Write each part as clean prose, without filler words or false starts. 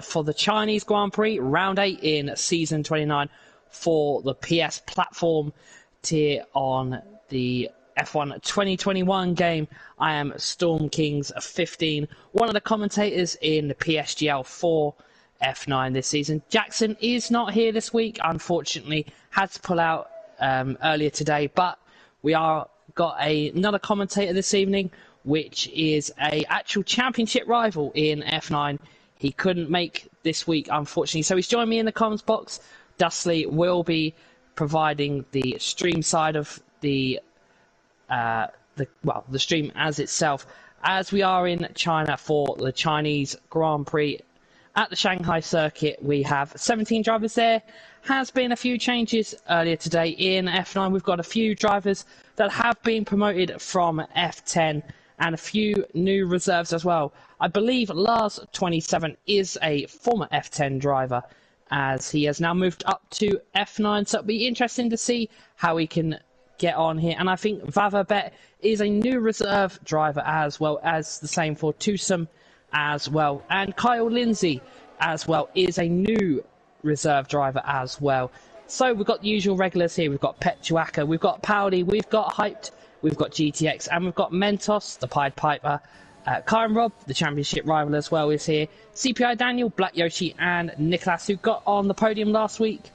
for the Chinese Grand Prix, round 8 in season 29 for the PS platform tier on the F1 2021 game. I am Storm Kings 15, one of the commentators in the PSGL for F9 this season. Jackson is not here this week, unfortunately, had to pull out earlier today, but we are got another commentator this evening, which is a actual championship rival in F9. He couldn't make this week, unfortunately, so he's joined me in the comments box. Dustley will be providing the stream side of the stream as itself, as we are in China for the Chinese Grand Prix at the Shanghai circuit. We have 17 drivers there. Has been a few changes earlier today in F9. We've got a few drivers that have been promoted from F10 and a few new reserves as well. I believe Lars 27 is a former F10 driver, as he has now moved up to F9, so it'll be interesting to see how he can get on here. And I think Vavabet is a new reserve driver, as well as the same for Tusum as well. And Kyle Lindsay as well is a new reserve driver as well. So we've got the usual regulars here. We've got Petuaka, we've got Powdy, we've got Hyped, we've got GTX, and we've got Mentos, the Pied Piper. Karen Rob, the championship rival as well, is here. CPI Daniel, Black Yoshi, and Nicholas, who got on the podium last week.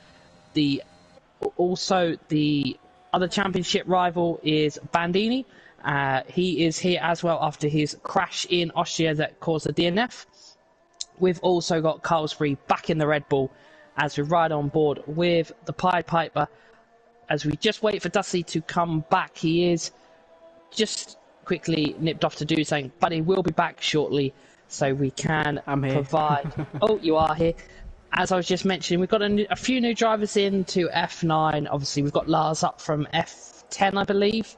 Also, the other championship rival is Bandini. He is here as well after his crash in Austria that caused a DNF. We've also got Carlsbury back in the Red Bull as we ride on board with the Pied Piper. As we just wait for Dusty to come back, he is just quickly nipped off to do something, but he will be back shortly, so we can provide. Oh, you are here. As I was just mentioning, we've got a few new drivers into F9. Obviously, we've got Lars up from F10, I believe.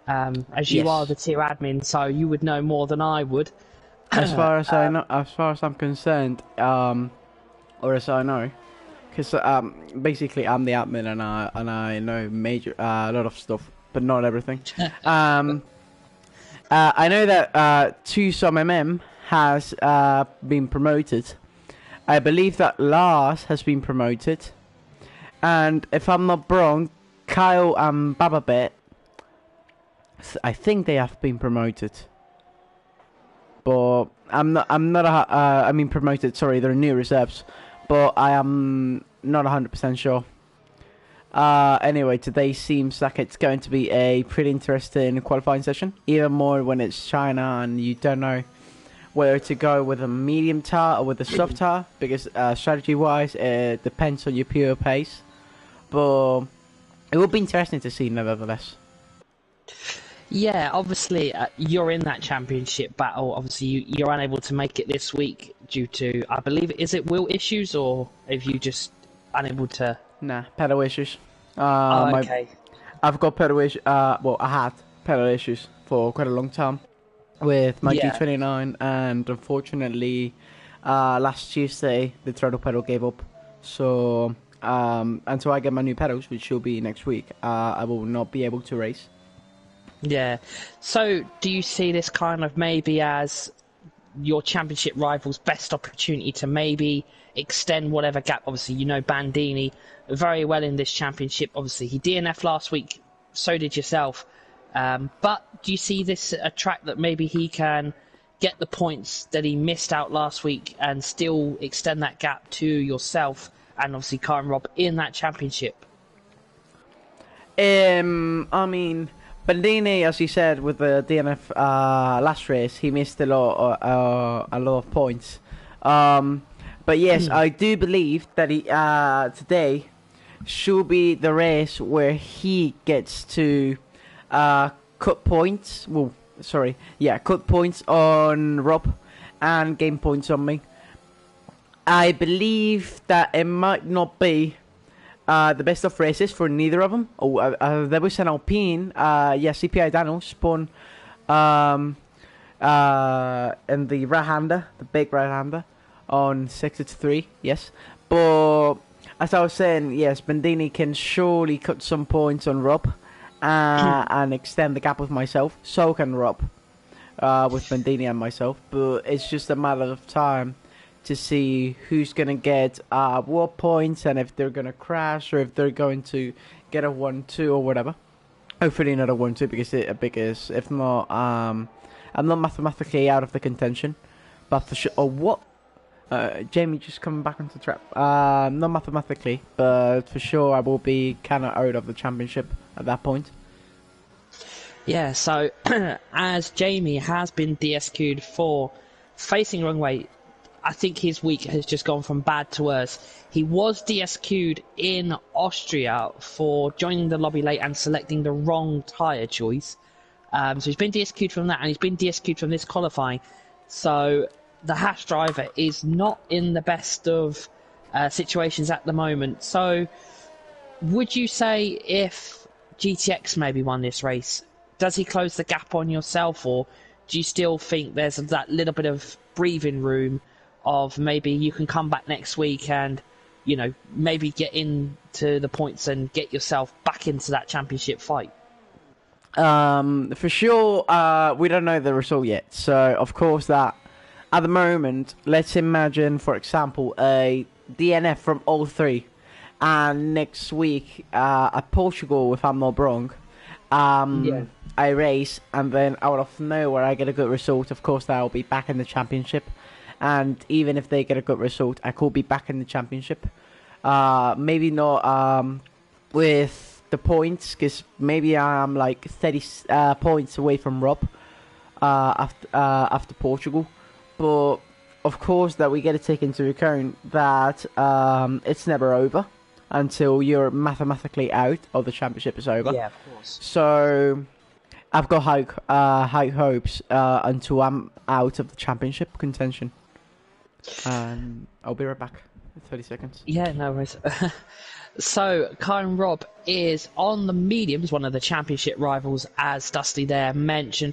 As you are the tier admin, so you would know more than I would. As far as I know, as far as I'm concerned, or as I know, because basically I'm the admin and I know a lot of stuff, but not everything. I know that Tusum MM has been promoted. I believe that Lars has been promoted, and if I'm not wrong, Kyle and Bababet, I think they have been promoted. But I mean promoted. Sorry, they're new reserves, but I am not 100% sure. Anyway, today seems like it's going to be a pretty interesting qualifying session, even more when it's China and you don't know whether to go with a medium tire or with a soft tire, because strategy-wise, it depends on your pure pace. But it will be interesting to see, nevertheless. Yeah, obviously, you're in that championship battle. Obviously, you're unable to make it this week due to, I believe, is it wheel issues, or have you just unable to... Nah, pedal issues. Okay. I've got pedal issues. Well, I had pedal issues for quite a long time with my G29, and unfortunately, last Tuesday the throttle pedal gave up. So until I get my new pedals, which will be next week, I will not be able to race. Yeah. So, do you see this kind of maybe as your championship rival's best opportunity to maybe extend whatever gap? Obviously, you know Bandini very well in this championship. Obviously, he DNF'd last week, so did yourself. But do you see this a track that maybe he can get the points that he missed out last week and still extend that gap to yourself and obviously Karen Rob in that championship? I mean, Bandini, as you said, with the DNF last race, he missed a lot of points. But yes, I do believe that he today should be the race where he gets to cut points. Well, sorry, yeah, cut points on Rob and gain points on me. I believe that it might not be the best of races for neither of them. Oh, there was an Alpine, CPI Daniel spun in the right-hander, the big right-hander, on 6-3, yes. But as I was saying, yes, Bandini can surely cut some points on Rob and extend the gap with myself. So can Rob with Bandini and myself. But it's just a matter of time to see who's going to get what points and if they're going to crash or if they're going to get a 1-2 or whatever. Hopefully not a 1-2 because if not, I'm not mathematically out of the contention. But for sure, what? Jamie just coming back into the trap. Not mathematically, but for sure I will be kind of out of the championship at that point. Yeah, so as Jamie has been DSQ'd for facing the wrong way, I think his week has just gone from bad to worse. He was DSQ'd in Austria for joining the lobby late and selecting the wrong tyre choice. So he's been DSQ'd from that, and he's been DSQ'd from this qualifying. So the Haas driver is not in the best of situations at the moment. So would you say if GTX maybe won this race, does he close the gap on yourself, or do you still think there's that little bit of breathing room of maybe you can come back next week and, you know, maybe get into the points and get yourself back into that championship fight? For sure, we don't know the result yet. So, of course, that at the moment, let's imagine, for example, a DNF from all three. And next week, at Portugal, if I'm not wrong, I race, and then out of nowhere, I get a good result. Of course, I'll be back in the championship. And even if they get a good result, I could be back in the championship. Maybe not with the points, because maybe I'm like 30 points away from Rob after Portugal. But of course, that we got to take into account that it's never over until you're mathematically out or the championship is over. Yeah, of course. So I've got high hopes until I'm out of the championship contention. I'll be right back in 30 seconds. Yeah, no worries. So, Kyron Robb is on the mediums, one of the championship rivals, as Dusty there mentioned.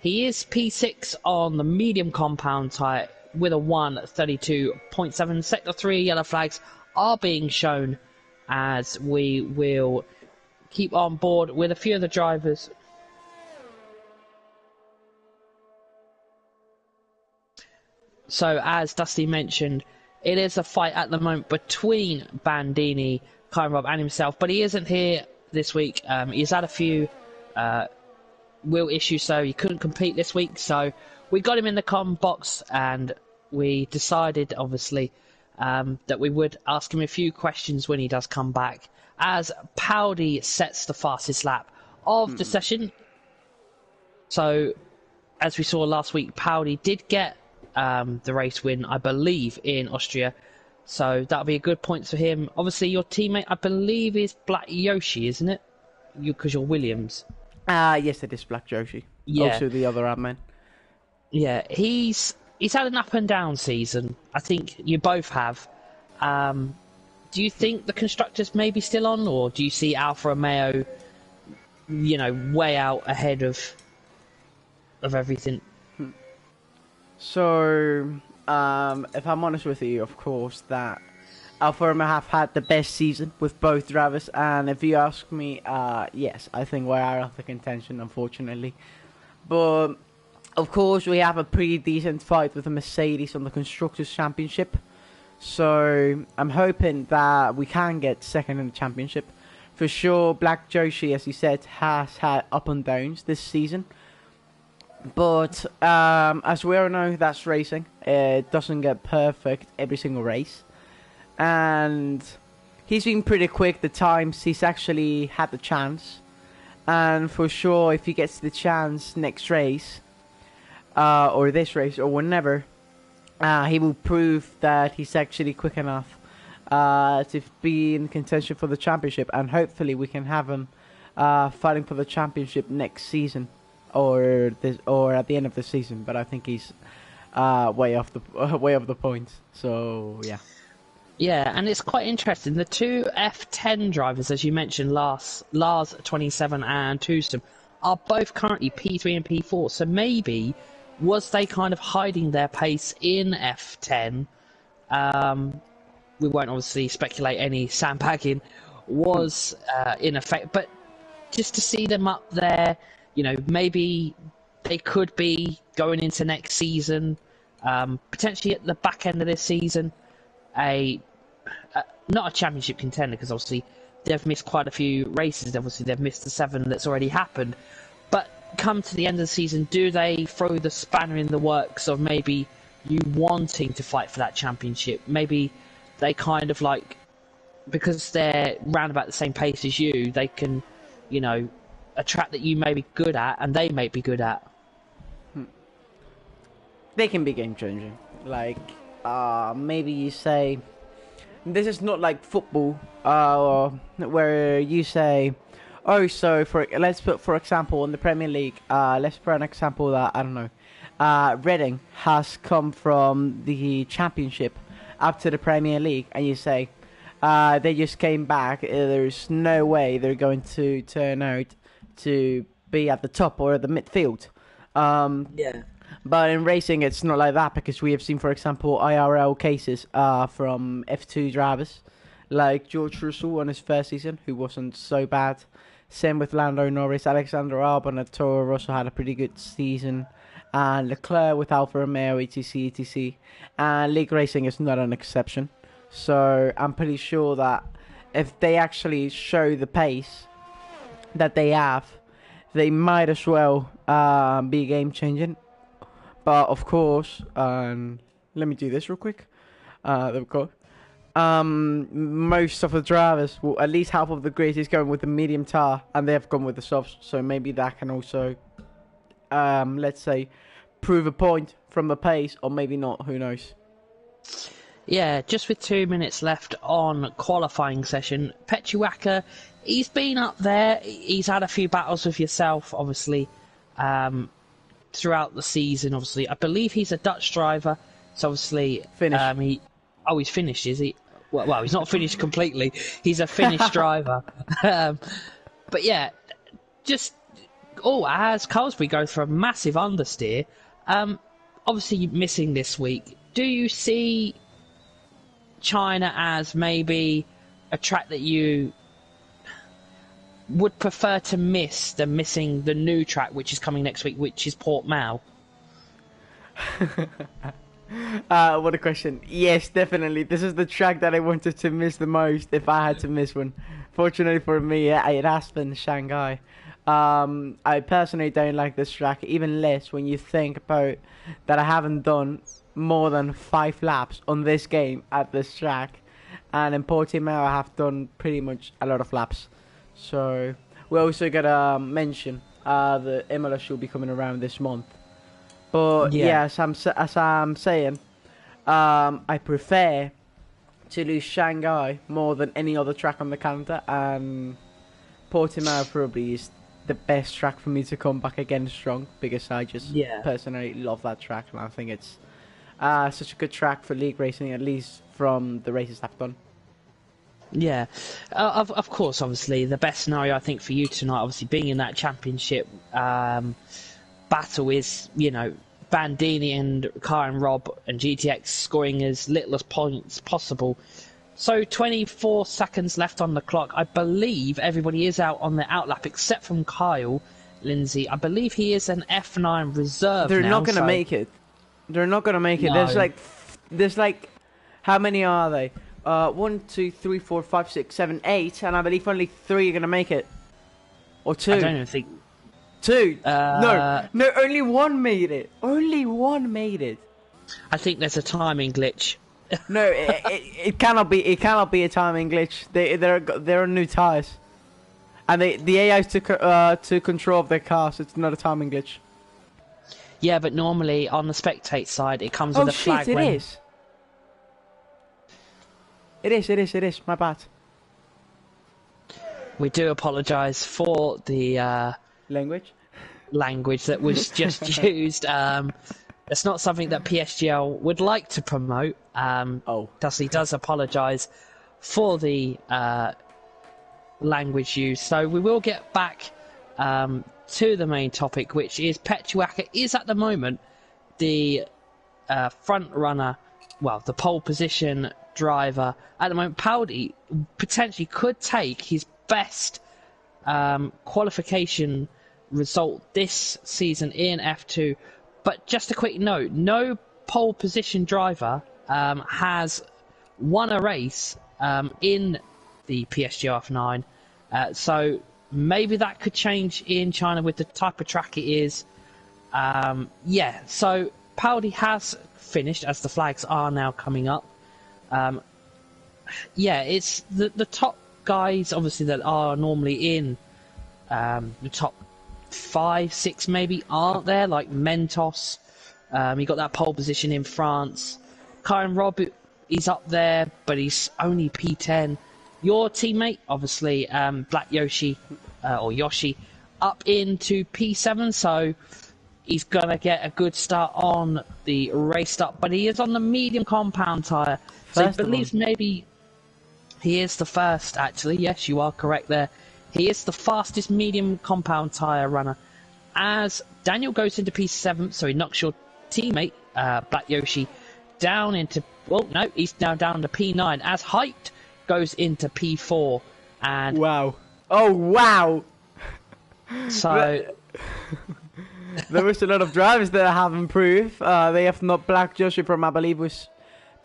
He is P6 on the medium compound tyre with a 1:32.7. Sector 3 yellow flags are being shown as we will keep on board with a few of the drivers. So, as Dusty mentioned, it is a fight at the moment between Bandini, Kyron Robb and himself, but he isn't here this week. He's had a few wheel issues, so he couldn't compete this week. So we got him in the com box, and we decided, obviously, that we would ask him a few questions when he does come back, as Powdy sets the fastest lap of the session. So, as we saw last week, Powdy did get the race win, I believe, in Austria. So that'll be a good point for him. Obviously, your teammate, I believe, is Black Yoshi, isn't it? Because you're Williams. Yes, it is Black Yoshi. Yeah. Also the other admin. Yeah, he's had an up and down season. I think you both have. Do you think the constructors may be still on, or do you see Alfa Romeo, you know, way out ahead of everything? So, if I'm honest with you, of course, that Alfa Romeo have had the best season with both drivers, and if you ask me, yes, I think we're out of the contention, unfortunately. But, of course, we have a pretty decent fight with the Mercedes on the Constructors' Championship. So, I'm hoping that we can get second in the championship. For sure, Black Joshi, as you said, has had up and downs this season. But as we all know, that's racing. It doesn't get perfect every single race. And he's been pretty quick the times he's actually had the chance. And for sure, if he gets the chance next race, or this race, or whenever, he will prove that he's actually quick enough to be in contention for the championship. And hopefully we can have him fighting for the championship next season. Or at the end of the season, but I think he's way off the points. So yeah. Yeah, and it's quite interesting. The two F10 drivers, as you mentioned, Lars 27 and Tusum, are both currently P3 and P4. So maybe was they kind of hiding their pace in F10? We won't obviously speculate any sandbagging was in effect, but just to see them up there. You know, maybe they could be going into next season, Potentially at the back end of this season, not a championship contender, because obviously they've missed quite a few races. Obviously they've missed the 7 that's already happened. But come to the end of the season, do they throw the spanner in the works of maybe you wanting to fight for that championship? Maybe they kind of like, because they're round about the same pace as you, they can, a track that you may be good at and they may be good at. They can be game changing. Like, maybe you say, this is not like football, where you say, oh, so let's put, for example, in the Premier League, let's put an example that, I don't know, Reading has come from the Championship up to the Premier League, and you say, they just came back, there's no way they're going to turn out to be at the top or at the midfield. Yeah. But in racing, it's not like that, because we have seen, for example, IRL cases from F2 drivers, like George Russell on his first season, who wasn't so bad. Same with Lando Norris, Alexander Albon at Toro Rosso had a pretty good season, and Leclerc with Alfa Romeo, etc, etc. And league racing is not an exception. So I'm pretty sure that if they actually show the pace that they have, they might as well be game changing. But of course, let me do this real quick. There we go. Most of the drivers, well, at least half of the grid is going with the medium tire, and they have gone with the softs. So maybe that can also, let's say, prove a point from the pace, or maybe not. Who knows? Yeah, just with 2 minutes left on qualifying session, Pechuaka, he's been up there. He's had a few battles with yourself, obviously, throughout the season. Obviously, I believe he's a Dutch driver, so obviously, Finished. He's finished, is he? Well, he's not finished completely. He's a finished driver. But yeah, just as Colesbury goes for a massive understeer. Obviously, missing this week. Do you see China as maybe a track that you would prefer to miss than missing the new track, which is coming next week, which is Portimao? What a question. Yes, definitely. This is the track that I wanted to miss the most if I had to miss one. Fortunately for me, it has been Shanghai. I personally don't like this track, even less when you think about that I haven't done more than 5 laps on this game at this track. And in Portimao, I have done pretty much a lot of laps. So, we also gotta mention the Imola should be coming around this month. But yeah, as I'm saying, I prefer to lose Shanghai more than any other track on the calendar, and Portimao probably is the best track for me to come back again strong, because I just personally love that track, and I think it's such a good track for league racing, at least from the races I've done. Yeah, of course, obviously, the best scenario I think for you tonight, obviously being in that championship battle, is, Bandini and Car and Rob and GTX scoring as little as points possible. So 24 seconds left on the clock. I believe everybody is out on the outlap except from Kyle Lindsay. I believe he is an F9 reserve. They're not going to make it. They're not going to make it. No. There's like, how many are they? 1, 2, 3, 4, 5, 6, 7, 8, and I believe only 3 are going to make it. Or 2. I don't even think... 2? No, only 1 made it. Only 1 made it. I think there's a timing glitch. No, it cannot be. It cannot be a timing glitch. They're on new tires, and the AI took control of their cars. So it's not a timing glitch. Yeah, but normally on the spectate side, it comes with a flag. It is. It is. My bad. We do apologise for the language that was just used. It's not something that PSGL would like to promote. Dusty does apologise for the language used. So we will get back to the main topic, which is Pechuaka is at the moment the front runner, well, the pole position driver at the moment. Paudi potentially could take his best qualification result this season in F2. But just a quick note, no pole position driver has won a race in the PSGL F9. So maybe that could change in China with the type of track it is. Yeah, so Paudi has finished as the flags are now coming up. Yeah, it's the top guys, obviously, that are normally in the top 5, 6 maybe aren't there, like Mentos. He got that pole position in France. Karen Robb, he's up there, but he's only P10. Your teammate, obviously, Black Yoshi, or Yoshi, up into P7, so he's going to get a good start on the race start, but he is on the medium compound tyre. So he believes maybe he is the first, actually. Yes, you are correct there. He is the fastest medium compound tyre runner. As Daniel goes into P7, so he knocks your teammate, Black Yoshi, down into... Well, no, he's now down to P9. As Hyped goes into P4. And wow. Oh, wow! So... There was a lot of drivers that have improved. They have not Black Yoshi from, I believe, was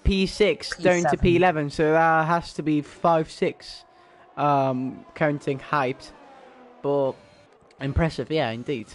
P6 down to P11. So that has to be 5, 6, counting Hyped. But impressive, yeah, indeed.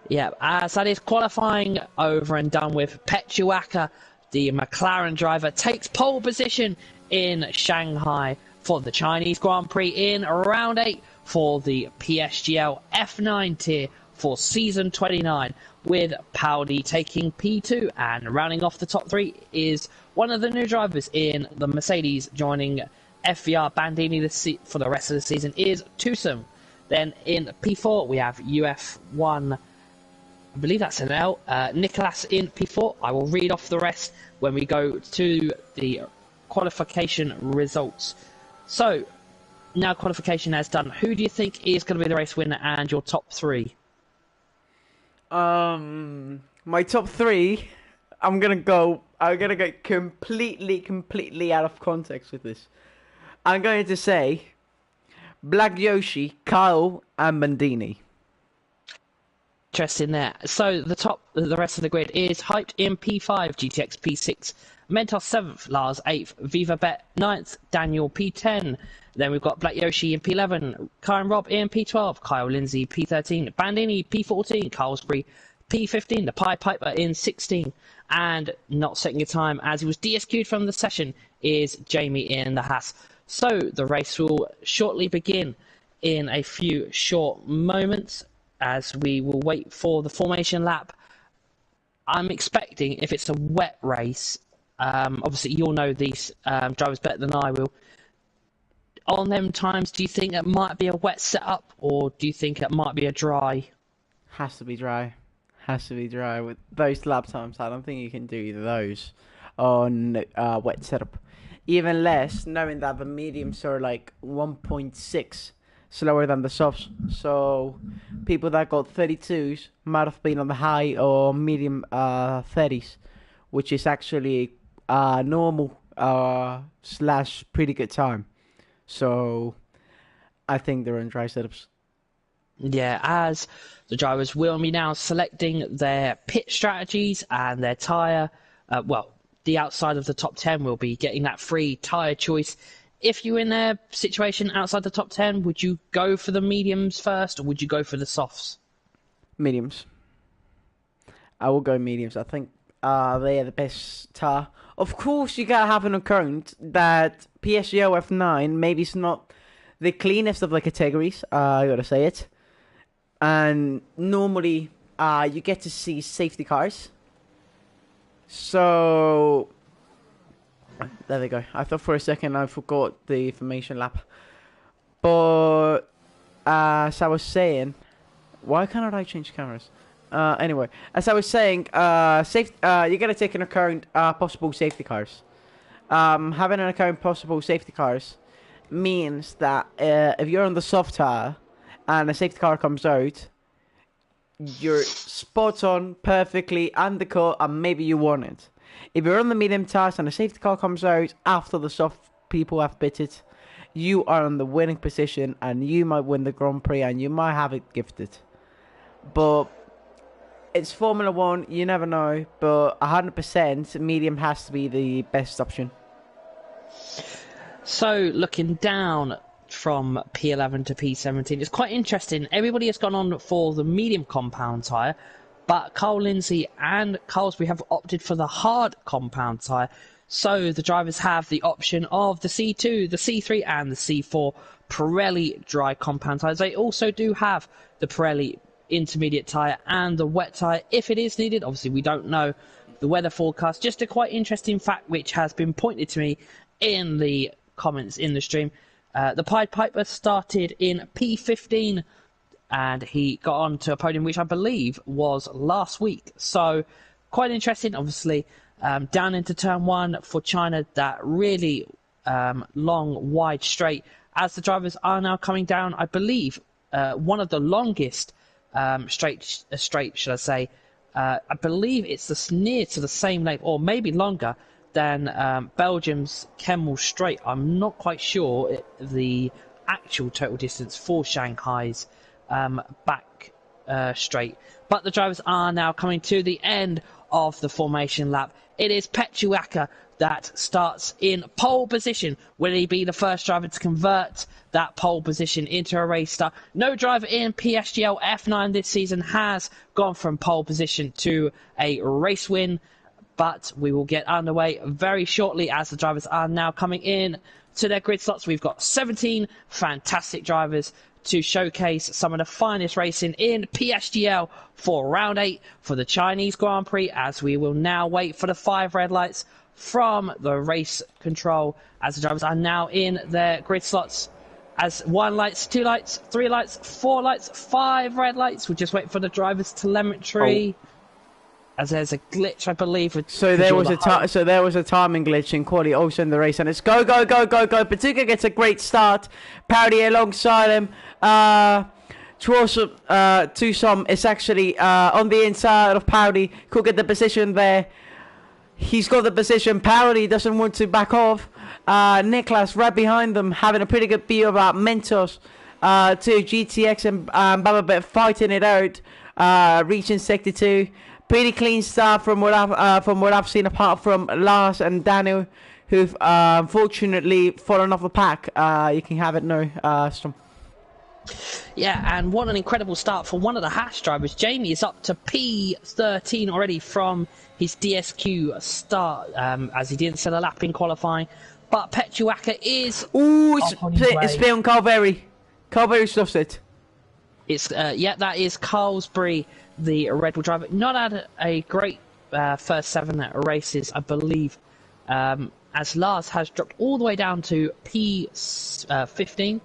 Yeah, as that is qualifying over and done with. Pechuaka, the McLaren driver, takes pole position in Shanghai for the Chinese Grand Prix in round 8 for the PSGL F9 tier for season 29, with Paudi taking P2, and rounding off the top 3 is one of the new drivers in the Mercedes joining FVR Bandini for the rest of the season is Tusum. Then in P4 we have UF1, I believe that's an L, Nicolas in P4. I will read off the rest when we go to the qualification results. So, now qualification has done. Who do you think is going to be the race winner and your top 3? My top 3, I'm gonna go completely out of context with this. I'm going to say Black Yoshi, Kyle, and Bandini. Interesting there. So the rest of the grid is Hyped in P5, GTX P6, Mentos 7th, Lars 8th, Viva Bet 9th, Daniel P10. Then we've got Black Yoshi in P11, Karen Robb in P12, Kyle Lindsay P13, Bandini P14, Carlsbury P15, the Pied Piper in 16, and not setting a time as he was DSQ'd from the session is Jamie in the Haas. So the race will shortly begin in a few short moments as we will wait for the formation lap. I'm expecting, if it's a wet race, obviously you'll know these drivers better than I will. On them times, do you think it might be a wet setup, or do you think it might be a dry? Has to be dry. Has to be dry. With those lap times, I don't think you can do either of those on wet setup. Even less, knowing that the mediums are like 1.6 slower than the softs. So people that got 32s might have been on the high or medium 30s, which is actually normal slash pretty good time. So I think they're in dry setups. Yeah, as the drivers will be now selecting their pit strategies and their tyre. Well, the outside of the top 10 will be getting that free tyre choice. If you're in a situation outside the top 10, would you go for the mediums first, or would you go for the softs? Mediums. I will go mediums. I think they are the best tyre. Of course, you gotta have an account that PSGL F9 maybe it's not the cleanest of the categories. I gotta say it. And normally, you get to see safety cars. So there we go. I thought for a second I forgot the information lap. But as I was saying, why can't I change cameras? Anyway, as I was saying, you gotta take into account possible safety cars. Having an account possible safety cars means that if you're on the soft tire and a safety car comes out, you're spot on, perfectly undercut, and maybe you won it. If you're on the medium tires and a safety car comes out after the soft people have pitted, you are in the winning position and you might win the Grand Prix and you might have it gifted. But it's Formula One. You never know, but 100% medium has to be the best option. So looking down from P11 to P17, it's quite interesting. Everybody has gone on for the medium compound tyre, but Cole Lindsay and Colesbury have opted for the hard compound tyre. So the drivers have the option of the C2, the C3 and the C4 Pirelli dry compound tyres. They also do have the Pirelli intermediate tyre and the wet tyre if it is needed. Obviously we don't know the weather forecast. Just a quite interesting fact which has been pointed to me in the comments in the stream. The Pied Piper started in P15 and he got on to a podium which I believe was last week. So quite interesting. Obviously down into turn one for China, that really long wide straight as the drivers are now coming down. I believe one of the longest straight should I say. I believe it's near to the same length or maybe longer than Belgium's Kemmel Straight. I'm not quite sure the actual total distance for Shanghai's back straight, but the drivers are now coming to the end of the formation lap. It is Petuaka that starts in pole position. Will he be the first driver to convert that pole position into a race start? No driver in PSGL F9 this season has gone from pole position to a race win, but we will get underway very shortly as the drivers are now coming in to their grid slots. We've got 17 fantastic drivers to showcase some of the finest racing in PSGL for round 8 for the Chinese Grand Prix, as we will now wait for the 5 red lights from the race control as the drivers are now in their grid slots. As 1 lights, 2 lights, 3 lights, 4 lights, 5 red lights. We'll just wait for the driver's telemetry. As there's a glitch, I believe. So there was a timing glitch in quality also in the race, and it's go. Petuka gets a great start. Parody alongside him. Tucson is actually on the inside of Parody. Could get the position there. He's got the position. Parody doesn't want to back off. Niklas right behind them, having a pretty good view about Mentos. To GTX and Bababet fighting it out. Reaching sector 2. Pretty clean start from what I've seen, apart from Lars and Daniel, who've unfortunately fallen off the pack. You can have it now, Storm. Yeah, and what an incredible start for one of the Haas drivers. Jamie is up to P13 already from his DSQ start, as he didn't set a lap in qualifying. But Petuaka is... Ooh, it's been on Carlberry. Carlberry stuffs it. It's that is Carlsbury, the Red Bull driver. Not had a great first 7 races, I believe, as Lars has dropped all the way down to P15.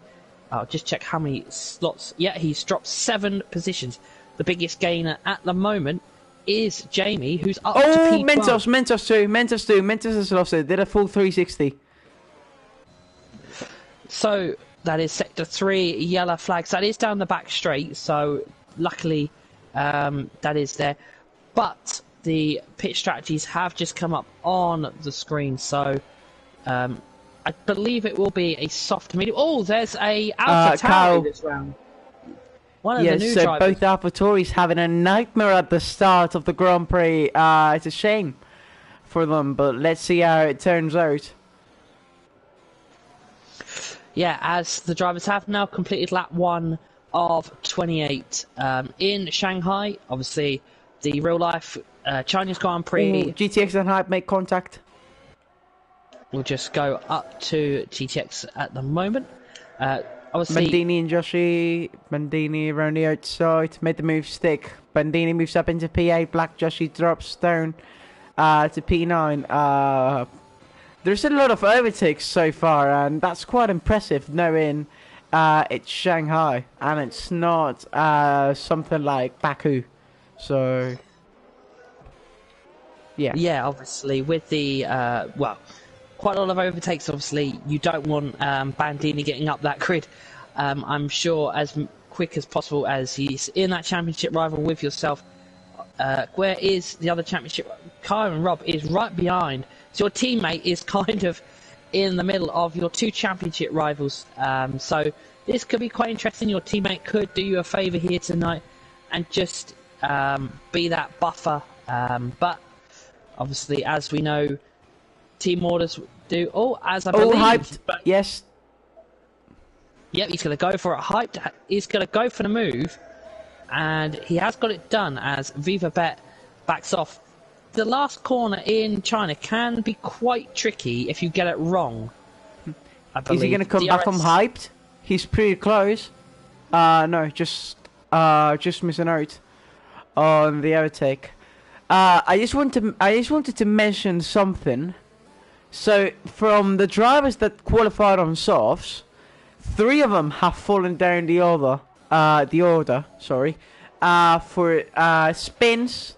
I'll just check how many slots. Yeah, he's dropped 7 positions. The biggest gainer at the moment is Jamie, who's up to P12. Mentos too. Mentos has lost it. Did a full 360. So that is sector 3, yellow flags. That is down the back straight, so luckily that is there. But the pit strategies have just come up on the screen, so I believe it will be a soft medium. Oh, there's a AlphaTauri this round. One of the new drivers. Both AlphaTauris having a nightmare at the start of the Grand Prix. It's a shame for them, but let's see how it turns out. Yeah, as the drivers have now completed lap 1 of 28 in Shanghai. Obviously, the real-life Chinese Grand Prix. Ooh, GTX and Hype make contact. We'll just go up to GTX at the moment. Obviously, Bandini and Joshi. Bandini around the outside. Made the move stick. Bandini moves up into P8. Black Joshi drops down to P9. There's a lot of overtakes so far, and that's quite impressive knowing it's Shanghai and it's not something like Baku. So, yeah. Yeah, obviously, with the, quite a lot of overtakes, obviously, you don't want Bandini getting up that grid. I'm sure as quick as possible as he's in that championship rival with yourself. Where is the other championship? Kyle and Rob is right behind. So your teammate is kind of in the middle of your 2 championship rivals. So this could be quite interesting. Your teammate could do you a favour here tonight and just be that buffer. But obviously, as we know, team orders do. Oh, as I believe, hyped. Yes. Yep, he's going to go for it. Hyped. He's going to go for the move, and he has got it done as Viva Bet backs off. The last corner in China can be quite tricky if you get it wrong. I believe. Is he going to come back from hyped? He's pretty close. No, just missing out on the overtake. I just wanted to mention something. So from the drivers that qualified on softs, 3 of them have fallen down the order. For spins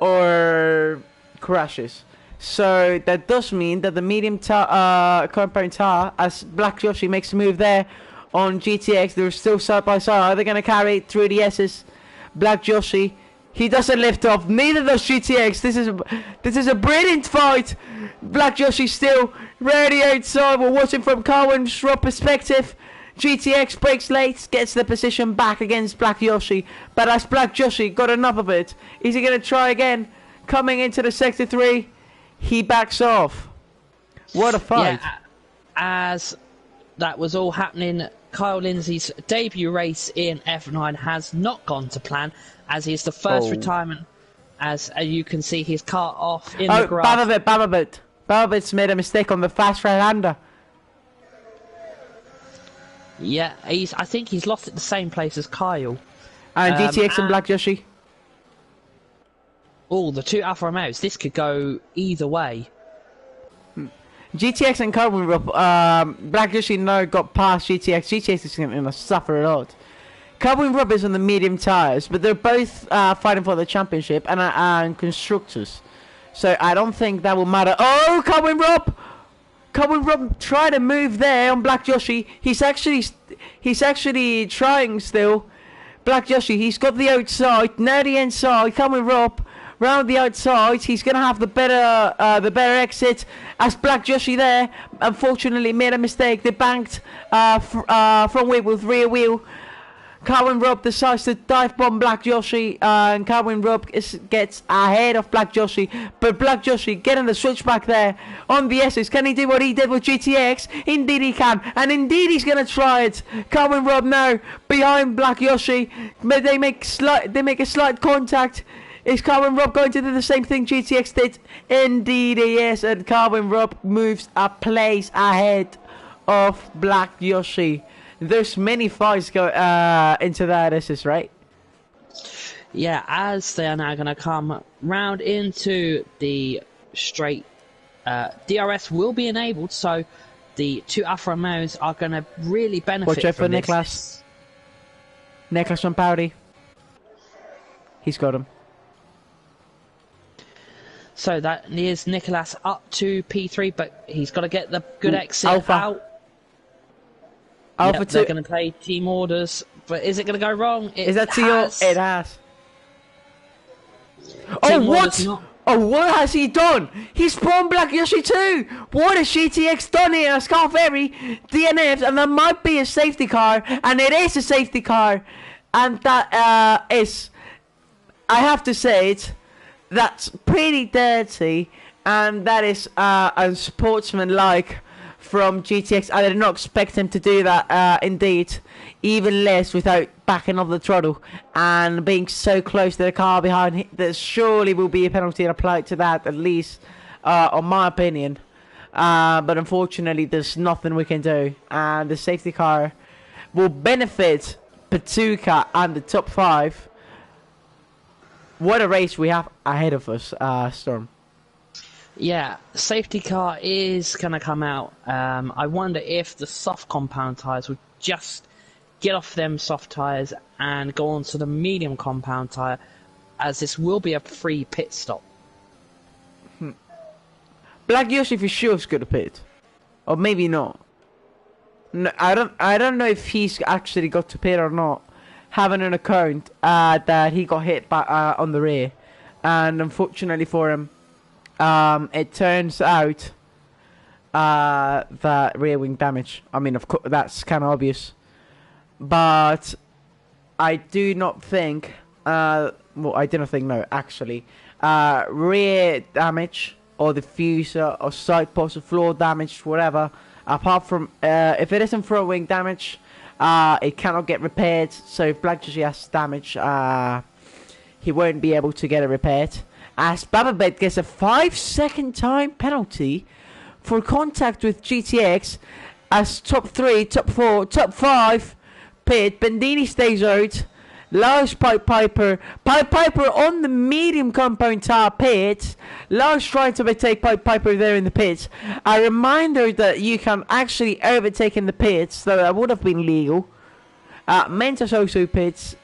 or crashes. So that does mean that the medium compound tire, as Black Yoshi makes a move there on GTX, they're still side by side. Are they going to carry it through the S's? Black Yoshi, he doesn't lift off. Neither does GTX. This is a brilliant fight. Black Yoshi still ready outside. We're watching from Carwin's perspective. GTX breaks late, gets the position back against Black Yoshi. But as Black Yoshi got enough of it, is he going to try again? Coming into the Sector 3, he backs off. What a fight. Yeah, as that was all happening, Kyle Lindsay's debut race in F9 has not gone to plan, as he's the first retirement. As you can see, his car off in the grass. Bababit's made a mistake on the fast right-hander. Yeah, I think he's lost at the same place as Kyle. And GTX and Black Yoshi. Oh, the 2 Alfa Romeos. This could go either way. GTX and Carbon Rub, Black Yoshi now got past GTX. GTX is going to suffer a lot. Carbon Rub is on the medium tyres, but they're both fighting for the championship and constructors. So I don't think that will matter. Oh, Carbon Rub! Carbon Rub tried to move there on Black Yoshi. He's actually trying still. Black Yoshi, he's got the outside, now the inside. Carbon Rub round the outside. He's gonna have the better exit. As Black Yoshi there, unfortunately made a mistake. They banked front wheel with rear wheel. Carwin Rob decides to dive bomb Black Yoshi, and Carwin Rob gets ahead of Black Yoshi. But Black Yoshi getting the switchback there on the S's. Can he do what he did with GTX? Indeed he can, and indeed he's gonna try it. Carwin Rob now behind Black Yoshi. They make a slight contact. Is Carwin Rob going to do the same thing GTX did? Indeed he is, and Carwin Rob moves a place ahead of Black Yoshi. There's many fights go into that, this is right. Yeah, as they are now going to come round into the straight, DRS will be enabled, so the 2 Alfa Romeos are going to really benefit. Watch out for this. Nicholas. Nicholas from Powdy. He's got him. So that is Nicholas up to P3, but he's got to get the good exit Alpha. out. Alpha yep, 2. they're going to play team orders, but is it going to go wrong? Is that to your? It has. Oh, Team what? Oh, what has he done? He spawned Black Yoshi too. What has GTX done here? Scar Ferry, DNFs, and there might be a safety car, and it is a safety car, and that is, I have to say it, that's pretty dirty, and that is unsportsmanlike from GTX. I did not expect him to do that, indeed, even less without backing off the throttle and being so close to the car behind him. There surely will be a penalty applied to that, at least, on my opinion. But unfortunately, there's nothing we can do, and the safety car will benefit Patuka and the top 5. What a race we have ahead of us, Storm. Yeah, safety car is going to come out. I wonder if the soft compound tyres would just get off them soft tyres and go on to the medium compound tyre, as this will be a free pit stop. Black Yoshi for sure is going to pit, or maybe not. No, I don't know if he's actually got to pit or not. Having an account that he got hit by on the rear, and unfortunately for him, it turns out that rear wing damage. I mean, of course, that's kind of obvious, but I do not think Well, I don't think no, actually. Rear damage or diffuser or side post or floor damage, whatever. Apart from if it isn't throwing damage, it cannot get repaired. So if Black Joshi has damage, he won't be able to get it repaired. As Bababet gets a 5-second time penalty for contact with GTX, as top 3, top 4, top 5 pit. Bandini stays out. Lars Piper on the medium compound tire pit. Lars trying to overtake Piper there in the pits. A reminder that you can actually overtake in the pits, though that would have been legal. Mentos also pits.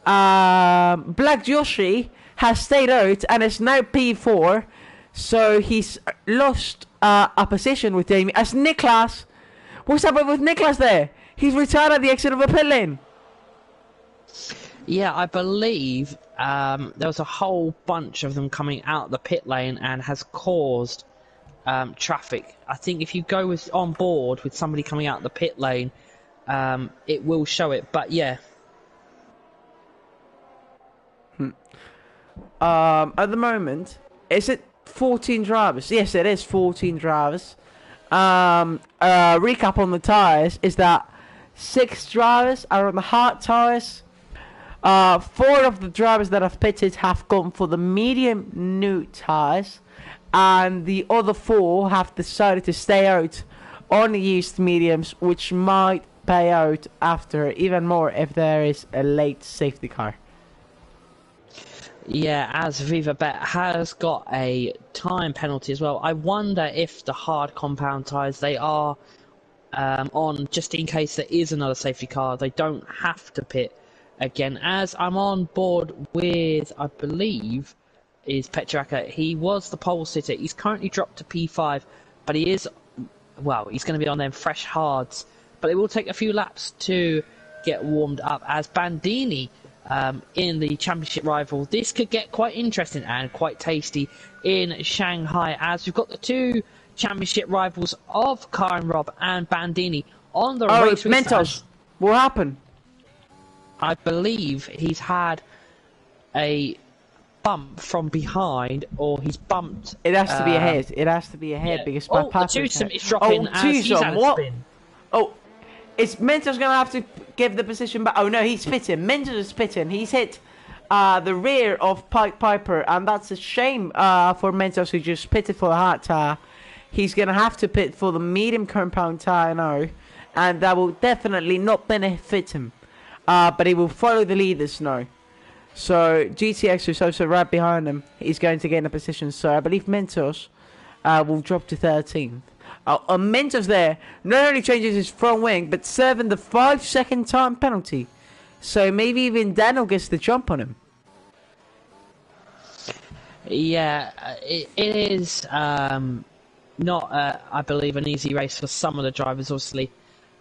Black Joshi has stayed out and is now P4, so he's lost a position with Jamie. As Niklas, what's up with Niklas there? He's retired at the exit of the pit lane. Yeah, I believe there was a whole bunch of them coming out the pit lane and has caused traffic. I think if you go on board with somebody coming out the pit lane, it will show it. But yeah. At the moment, is it 14 drivers? Yes, it is 14 drivers. Recap on the tyres is that 6 drivers are on the hard tyres. 4 of the drivers that have pitted have gone for the medium new tyres, and the other 4 have decided to stay out on the used mediums, which might pay out after even more if there is a late safety car. Yeah, as Viva Bet has got a time penalty as well. I wonder if the hard compound tyres they are on just in case there is another safety car. They don't have to pit again. As I'm on board with, I believe, is Petraka. He was the pole sitter. He's currently dropped to P5, but he is, well, he's going to be on them fresh hards. But it will take a few laps to get warmed up as Bandini in the championship rival. This could get quite interesting and quite tasty in Shanghai, as we've got the 2 championship rivals of Karen Robb and Bandini on the race. Mentos, what happened? I believe he's had a bump from behind, or he's bumped. It has to be ahead. It has to be ahead, yeah. Because my the twosome is dropping as he's had a spin. Oh, is Mentos going to have to give the position back? Oh no, he's spitting. Mentos is spitting. He's hit the rear of Piper, and that's a shame for Mentos, who just pitted for the hard tire. He's going to have to pit for the medium compound tire now, and that will definitely not benefit him. But he will follow the leaders now. So GTX, who's also right behind him, is going to gain a position. So I believe Mentos will drop to 13th. Mentos there not only changes his front wing, but serving the 5-second time penalty. So maybe even Daniel gets the jump on him. Yeah, it is not, I believe, an easy race for some of the drivers, obviously.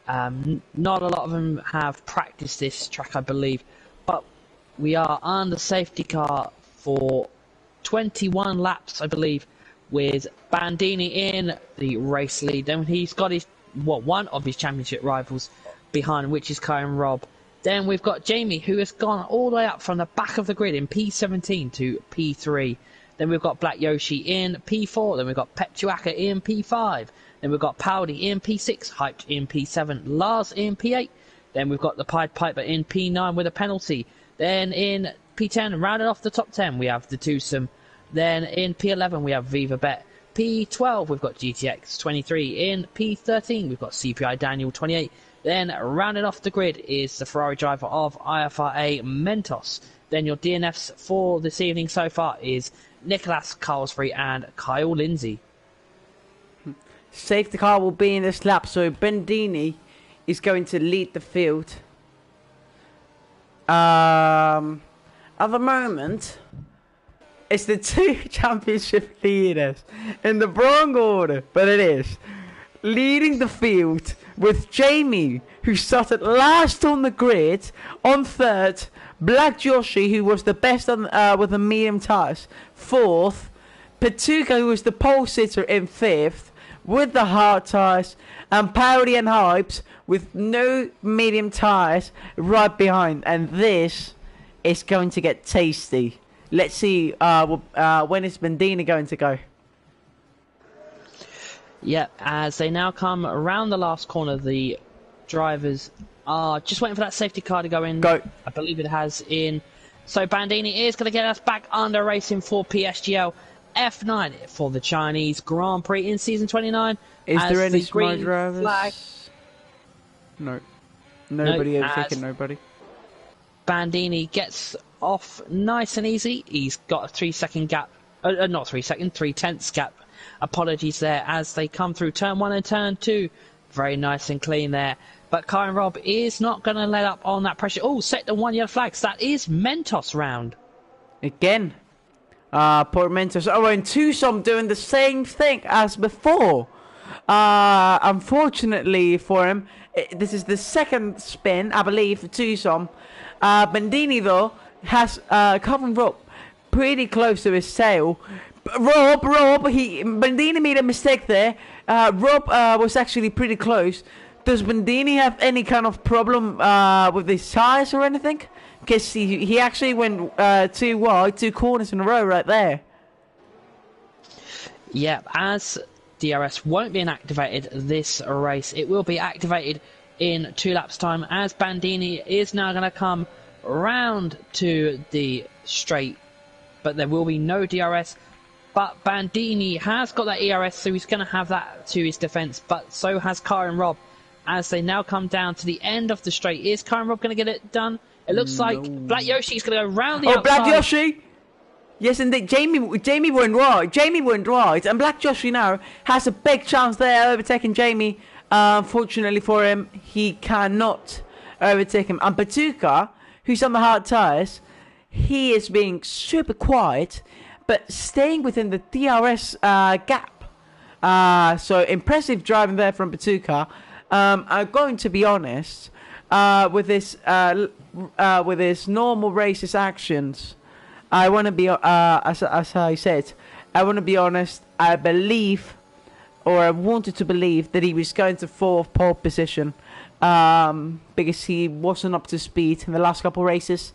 Not a lot of them have practiced this track, I believe, but we are on the safety car for 21 laps, I believe, with Bandini in the race lead. Then he's got his one of his championship rivals behind, which is Karen Robb. Then we've got Jamie, who has gone all the way up from the back of the grid in P17 to P3. Then we've got Black Yoshi in P4. Then we've got Petruaka in P5. Then we've got Powdy in P6, Hyped in P7, Lars in P8. Then we've got the Pied Piper in P9 with a penalty. Then in P10, rounded off the top 10, we have the twosome. Then in P11, we have Viva Bet. P12, we've got GTX 23. In P13, we've got CPI Daniel 28. Then rounded off the grid is the Ferrari driver of IFRA Mentos. Then your DNFs for this evening so far is Nicholas Carlsbury and Kyle Lindsay. Safety car will be in this lap, so Bandini is going to lead the field. At the moment, it's the 2 championship leaders in the wrong order, but it is leading the field with Jamie, who started last on the grid, on 3rd. Black Joshi, who was the best on with the medium tyres, 4th. Petuka, who was the pole sitter, in 5th. With the hard tyres, and Powdy and Hypes with no medium tyres right behind. And this is going to get tasty. Let's see when is Bandini going to go? Yep, as they now come around the last corner, the drivers are just waiting for that safety car to go in. Go. I believe it has in. So Bandini is going to get us back under racing for PSGL F9 for the Chinese Grand Prix in season 29. Is there any green smart drivers? Flag. No. Nobody No, overtaking nobody. Bandini gets off nice and easy. He's got a 3-second gap. Not 3 second, 3/10 gap. Apologies there as they come through turn 1 and turn 2. Very nice and clean there. But Kyle Robb is not going to let up on that pressure. Oh, set the 1 yellow flags. That is Mentos round. Again. Poor Mentos. Oh, and Tucson doing the same thing as before. Unfortunately for him, this is the second spin, I believe, for Tucson. Bandini, though, has Calvin Robb pretty close to his tail. Bandini made a mistake there. Robb was actually pretty close. Does Bandini have any kind of problem with his tires or anything? Because he actually went too wide, 2 corners in a row right there. Yeah, as DRS won't be inactivated this race, it will be activated in 2 laps time as Bandini is now going to come round to the straight, but there will be no DRS. But Bandini has got that ERS, so he's going to have that to his defence, but so has Karen Robb. As they now come down to the end of the straight, is Karen Robb going to get it done? It looks like Black Yoshi's going to go round the outside. Black Yoshi! Yes, indeed. Jamie went right. And Black Yoshi now has a big chance there overtaking Jamie. Unfortunately for him, he cannot overtake him. And Patuka, who's on the hard tyres, he is being super quiet, but staying within the DRS gap. So impressive driving there from Patuka. I'm going to be honest, with his normal racist actions, I want to be as I said, I want to be honest. I believe, or I wanted to believe, that he was going to fall off pole position, because he wasn't up to speed in the last couple of races.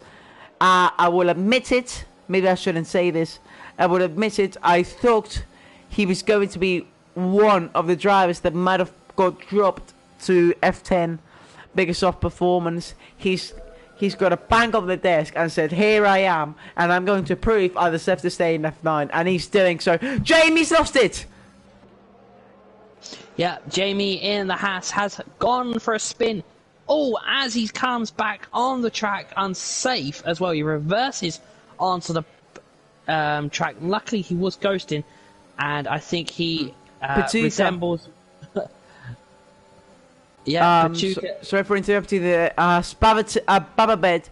I will admit it. Maybe I shouldn't say this. I will admit it. I thought he was going to be one of the drivers that might have got dropped to F10 because of performance. He's got a bang on the desk and said, here I am, and I'm going to prove I deserve to stay in F9, and he's doing so. Jamie's lost it! Yeah, Jamie in the Haas has gone for a spin. Oh, as he comes back on the track, unsafe as well. He reverses onto the track. Luckily, he was ghosting, and I think he resembles... Yeah, sorry for interrupting the Bababed.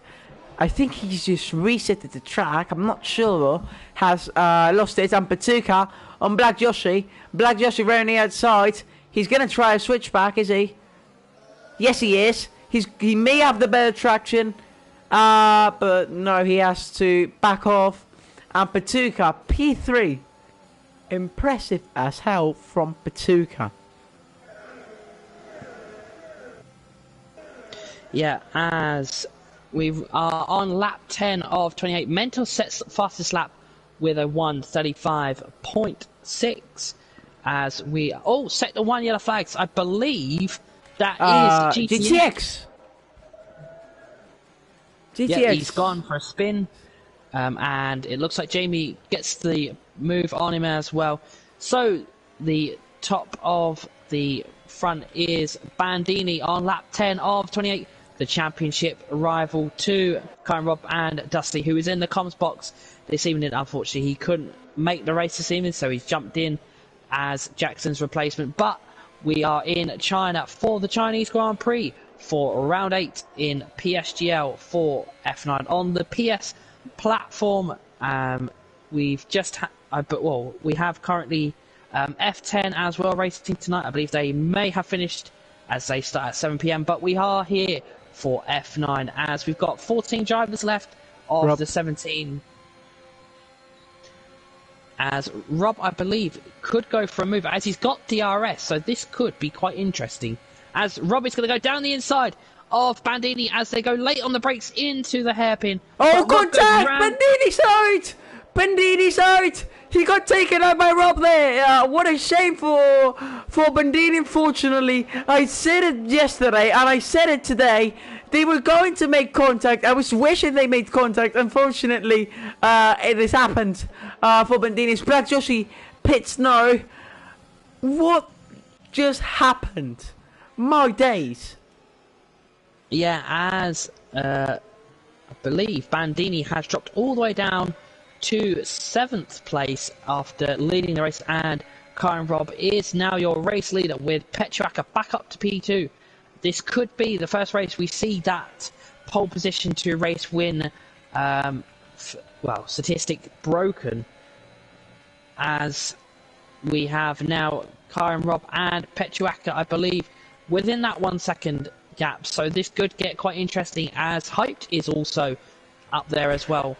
I think he's just resetted the track. I'm not sure though. Has lost it. And Patuka on Black Yoshi. Black Yoshi right on the outside. He's gonna try a switchback, is he? Yes, he is. He may have the better traction, but no, he has to back off. And Patuka P3. Impressive as hell from Patuka. Yeah, as we are on lap 10 of 28. Mentos sets fastest lap with a 1:35.6. As we set the 1 yellow flags. I believe that is GTX. Yeah, he's gone for a spin, and it looks like Jamie gets the move on him as well. So the top of the front is Bandini on lap 10 of 28. The championship rival to Karen Robb and Dusty, who is in the comms box this evening. Unfortunately, he couldn't make the race this evening, so he's jumped in as Jackson's replacement. But we are in China for the Chinese Grand Prix for round 8 in PSGL for F9 on the PS platform. We've just we have currently F10 as well racing tonight. I believe they may have finished as they start at 7 PM, but we are here for F9 as we've got 14 drivers left of the 17. As Rob, I believe, could go for a move as he's got DRS, so this could be quite interesting. As Rob is going to go down the inside of Bandini as they go late on the brakes into the hairpin. Oh, contact! Bandini's out! Bandini's out! He got taken out by Rob there. What a shame for Bandini, unfortunately. I said it yesterday and I said it today. They were going to make contact. I was wishing they made contact. Unfortunately, it has happened for Bandini's. Black Joshi pits now. What just happened? My days. Yeah, as I believe Bandini has dropped all the way down to 7th place after leading the race, and Karen Robb is now your race leader with Petraka back up to P2. This could be the first race we see that pole position to race win statistic broken, as we have now Karen Robb and Petraka, I believe, within that 1 second gap. So this could get quite interesting, as Hyped is also up there as well.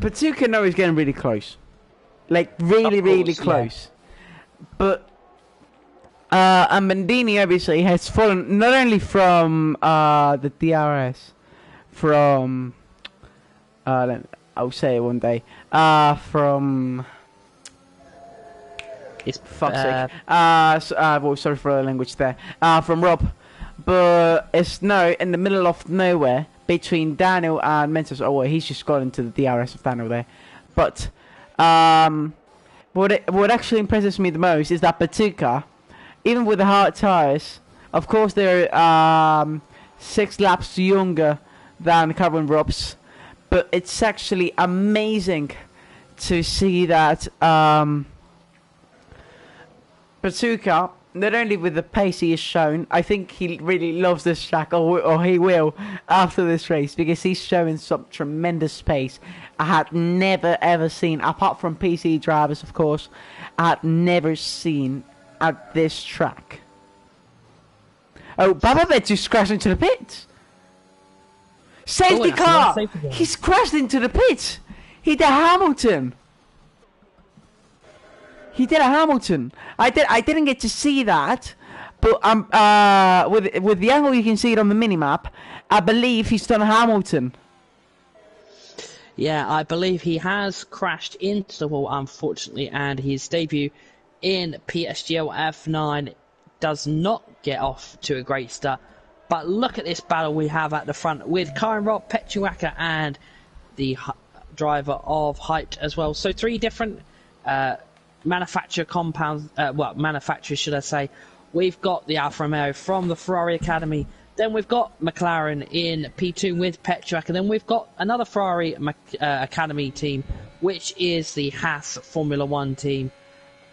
Patuka now is getting really close. Like, really close. Yeah. But, and Bandini obviously has fallen not only from the DRS, from, I'll say it one day, from... It's fuck's sake. Well, sorry for the language there. From Rob. But it's now in the middle of nowhere between Daniel and Mentos. Oh, well, he's just got into the DRS of Daniel there. But what actually impresses me the most is that Patuka, even with the hard tyres, of course they're 6 laps younger than Karen Rob's, but it's actually amazing to see that Patuka, not only with the pace he has shown, I think he really loves this track, or he will after this race, because he's showing some tremendous pace. I had never ever seen, apart from PC drivers of course, I had never seen at this track. Oh, Bababet just crashed into the pit. Safety car! He's crashed into the pit! He did Hamilton! He did a Hamilton. I didn't get to see that, but with the angle you can see it on the minimap, I believe he's done a Hamilton. Yeah, I believe he has crashed into the wall, unfortunately, and his debut in PSGL F9 does not get off to a great start. But look at this battle we have at the front with Karen Robb, Petuaka, and the driver of Hyped as well. So 3 different manufacturers, should I say. We've got the Alfa Romeo from the Ferrari Academy, then we've got McLaren in P2 with Petraka, and then we've got another Ferrari Academy team, which is the Haas Formula 1 team.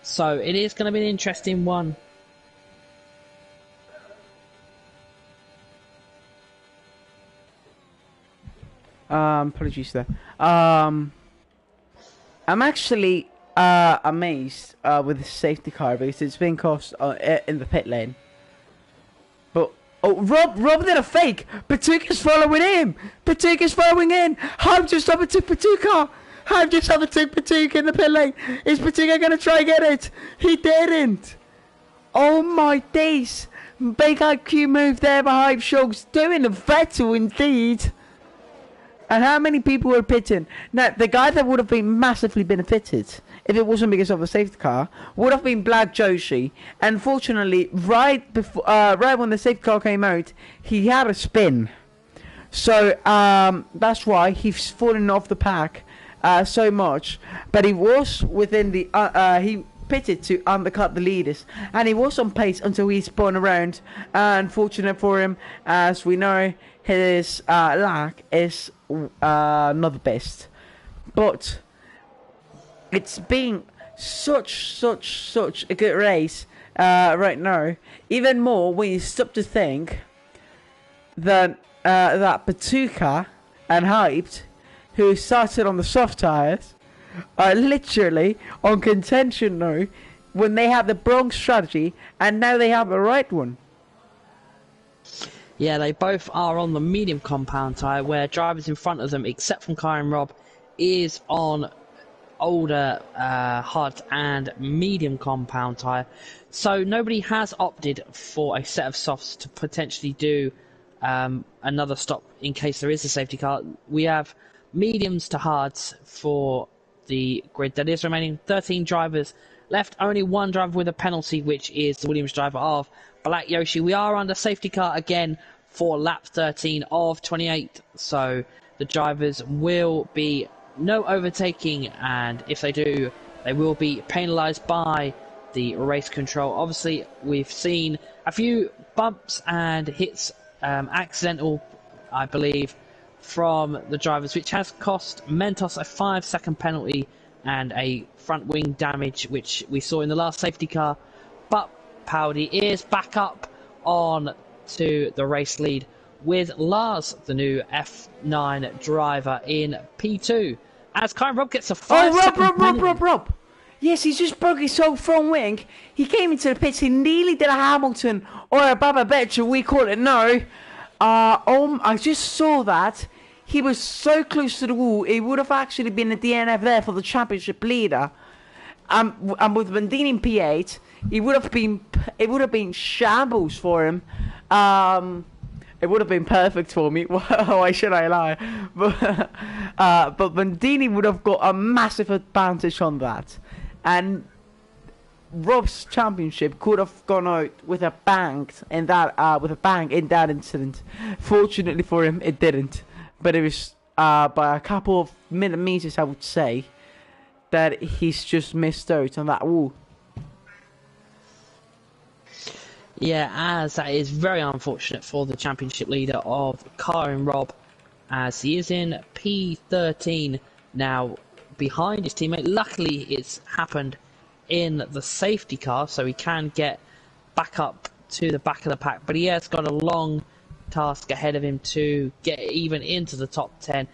So it is going to be an interesting one. Apologies there. I'm actually amazed with the safety car, because it's been cost in the pit lane. But Rob did a fake. Patuka's following him. Patuka's following in. I've just overtook Patuka. I've just overtook Patuka in the pit lane. Is Patuka gonna try and get it? He didn't. Oh my days! Big IQ move there by Hype Shogs, doing a Vettel indeed. And how many people were pitting? Now, the guy that would have been massively benefited, if it wasn't because of the safety car, would have been Black Joshi. Unfortunately, right when the safety car came out, he had a spin. So, that's why he's fallen off the pack so much. But he was within the... he pitted to undercut the leaders. And he was on pace until he spun around. Unfortunate for him, as we know, his lag is... not the best, but it's been such a good race right now. Even more when you stop to think that Patuka and Hyped, who started on the soft tires, are literally on contention now, when they have the wrong strategy and now they have the right one. Yeah, they both are on the medium compound tyre, where drivers in front of them, except from Karen Robb, is on older hard and medium compound tyre. So nobody has opted for a set of softs to potentially do another stop in case there is a safety car. We have mediums to hards for the grid. That is remaining 13 drivers left. Only one driver with a penalty, which is the Williams driver of Black Yoshi. We are under safety car again for lap 13 of 28. So the drivers will be no overtaking, and if they do, they will be penalised by the race control. Obviously, we've seen a few bumps and hits, accidental, I believe, from the drivers, which has cost Mentos a 5-second penalty and a front wing damage, which we saw in the last safety car. But Powdy is back up on to the race lead with Lars, the new F9 driver, in P2. As Kyle Rob gets a 5-second penalty. Rob! Yes, he's just broke his whole front wing. He came into the pits, he nearly did a Hamilton or a Baba Betcha, we call it now. I just saw that. He was so close to the wall, he would have actually been a DNF there for the championship leader. And with Bandini in P8, it would have been shambles for him. It would have been perfect for me. Why should I lie? But Bandini would have got a massive advantage on that, and Rob's championship could have gone out with a bang in that incident. Fortunately for him, it didn't. But it was by a couple of millimeters, I would say, that he's just missed out on that wall. Yeah, as that is very unfortunate for the championship leader of Karen Rob, as he is in P13 now behind his teammate. Luckily, it's happened in the safety car, so he can get back up to the back of the pack. But he has got a long task ahead of him to get even into the top 10,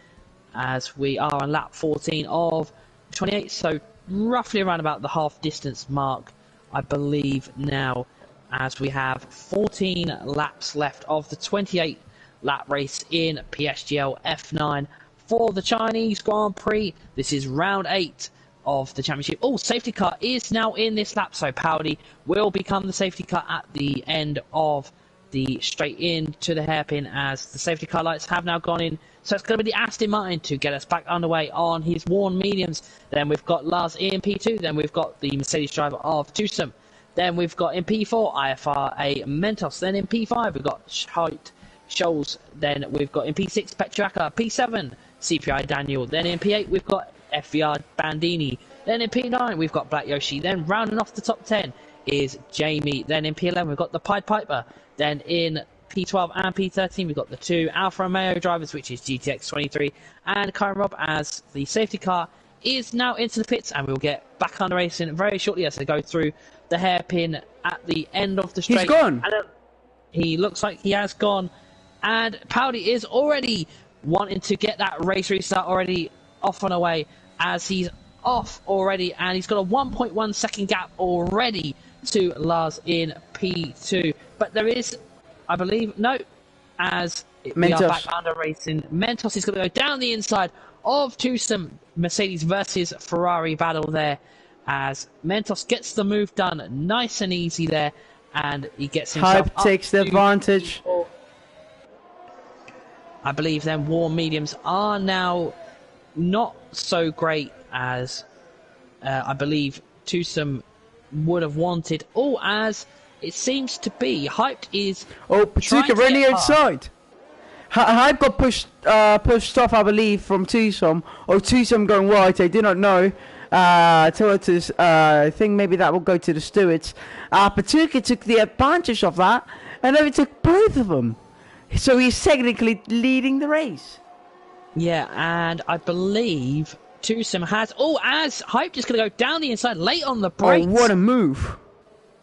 as we are on lap 14 of 28, so roughly around about the half distance mark, I believe now, as we have 14 laps left of the 28 lap race in PSGL F9 for the Chinese Grand Prix. This is round 8 of the championship. Oh, safety car is now in this lap, so Powdy will become the safety car at the end of the straight in to the hairpin, as the safety car lights have now gone in. So it's going to be the Aston Martin to get us back underway on his worn mediums. Then we've got Lars in P2. Then we've got the Mercedes driver of Tusum. Then we've got in P4 IFRA Mentos. Then in P5 we've got Height Scholes. Then we've got in P6 Petraka. P7 CPI Daniel. Then in P8 we've got FVR Bandini. Then in P9 we've got Black Yoshi. Then rounding off the top 10 is Jamie. Then in P11 we've got the Pied Piper. Then in P12 and P13 we've got the two Alfa Romeo drivers, which is GTX 23 and Karen Rob, as the safety car is now into the pits, and we'll get back on the racing very shortly as they go through the hairpin at the end of the straight. He's gone. He looks like he has gone, and Powdy is already wanting to get that race restart already off and away, as he's off already, and he's got a 1.1 second gap already to Lars in P2. But there is, I believe, no, as we are back under racing. Mentos is going to go down the inside of Tusum. Mercedes versus Ferrari battle there, as Mentos gets the move done nice and easy there, and he gets himself Hype takes the advantage. I believe then warm mediums are now not so great as I believe Tusum would have wanted. Oh, as it seems to be, Hyped is Patuka running outside. Hype got pushed off, I believe, from Tusum, or Tusum going wide. I do not know. I think maybe that will go to the stewards. Patuka took the advantage of that and overtook both of them. So he's technically leading the race. Yeah, and I believe Tusum has... Oh, as Hype just going to go down the inside late on the brakes. Oh, what a move.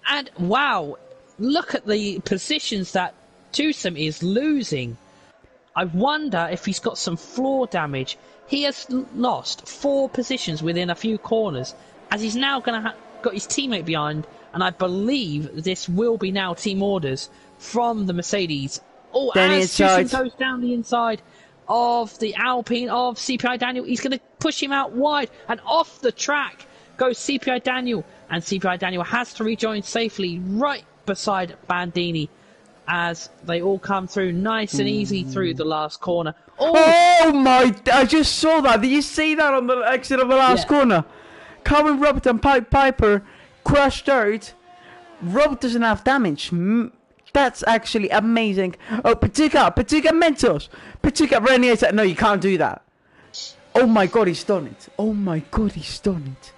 And, wow, look at the positions that Tusum is losing. I wonder if he's got some floor damage. He has lost 4 positions within a few corners, as he's now going to got his teammate behind, and I believe this will be now team orders from the Mercedes. Oh, as Tusum goes down the inside, of the Alpine of CPI Daniel. He's going to push him out wide, and off the track goes CPI Daniel, and CPI Daniel has to rejoin safely right beside Bandini as they all come through nice and easy through the last corner. Oh my, I just saw that. Did you see that on the exit of the last corner? Colin Robert and Piper crushed out. Robert doesn't have damage. That's actually amazing. Oh, Patuca Mentos. Patuca Renier. No, you can't do that. Oh my god, he's done it. Oh my god, he's done it.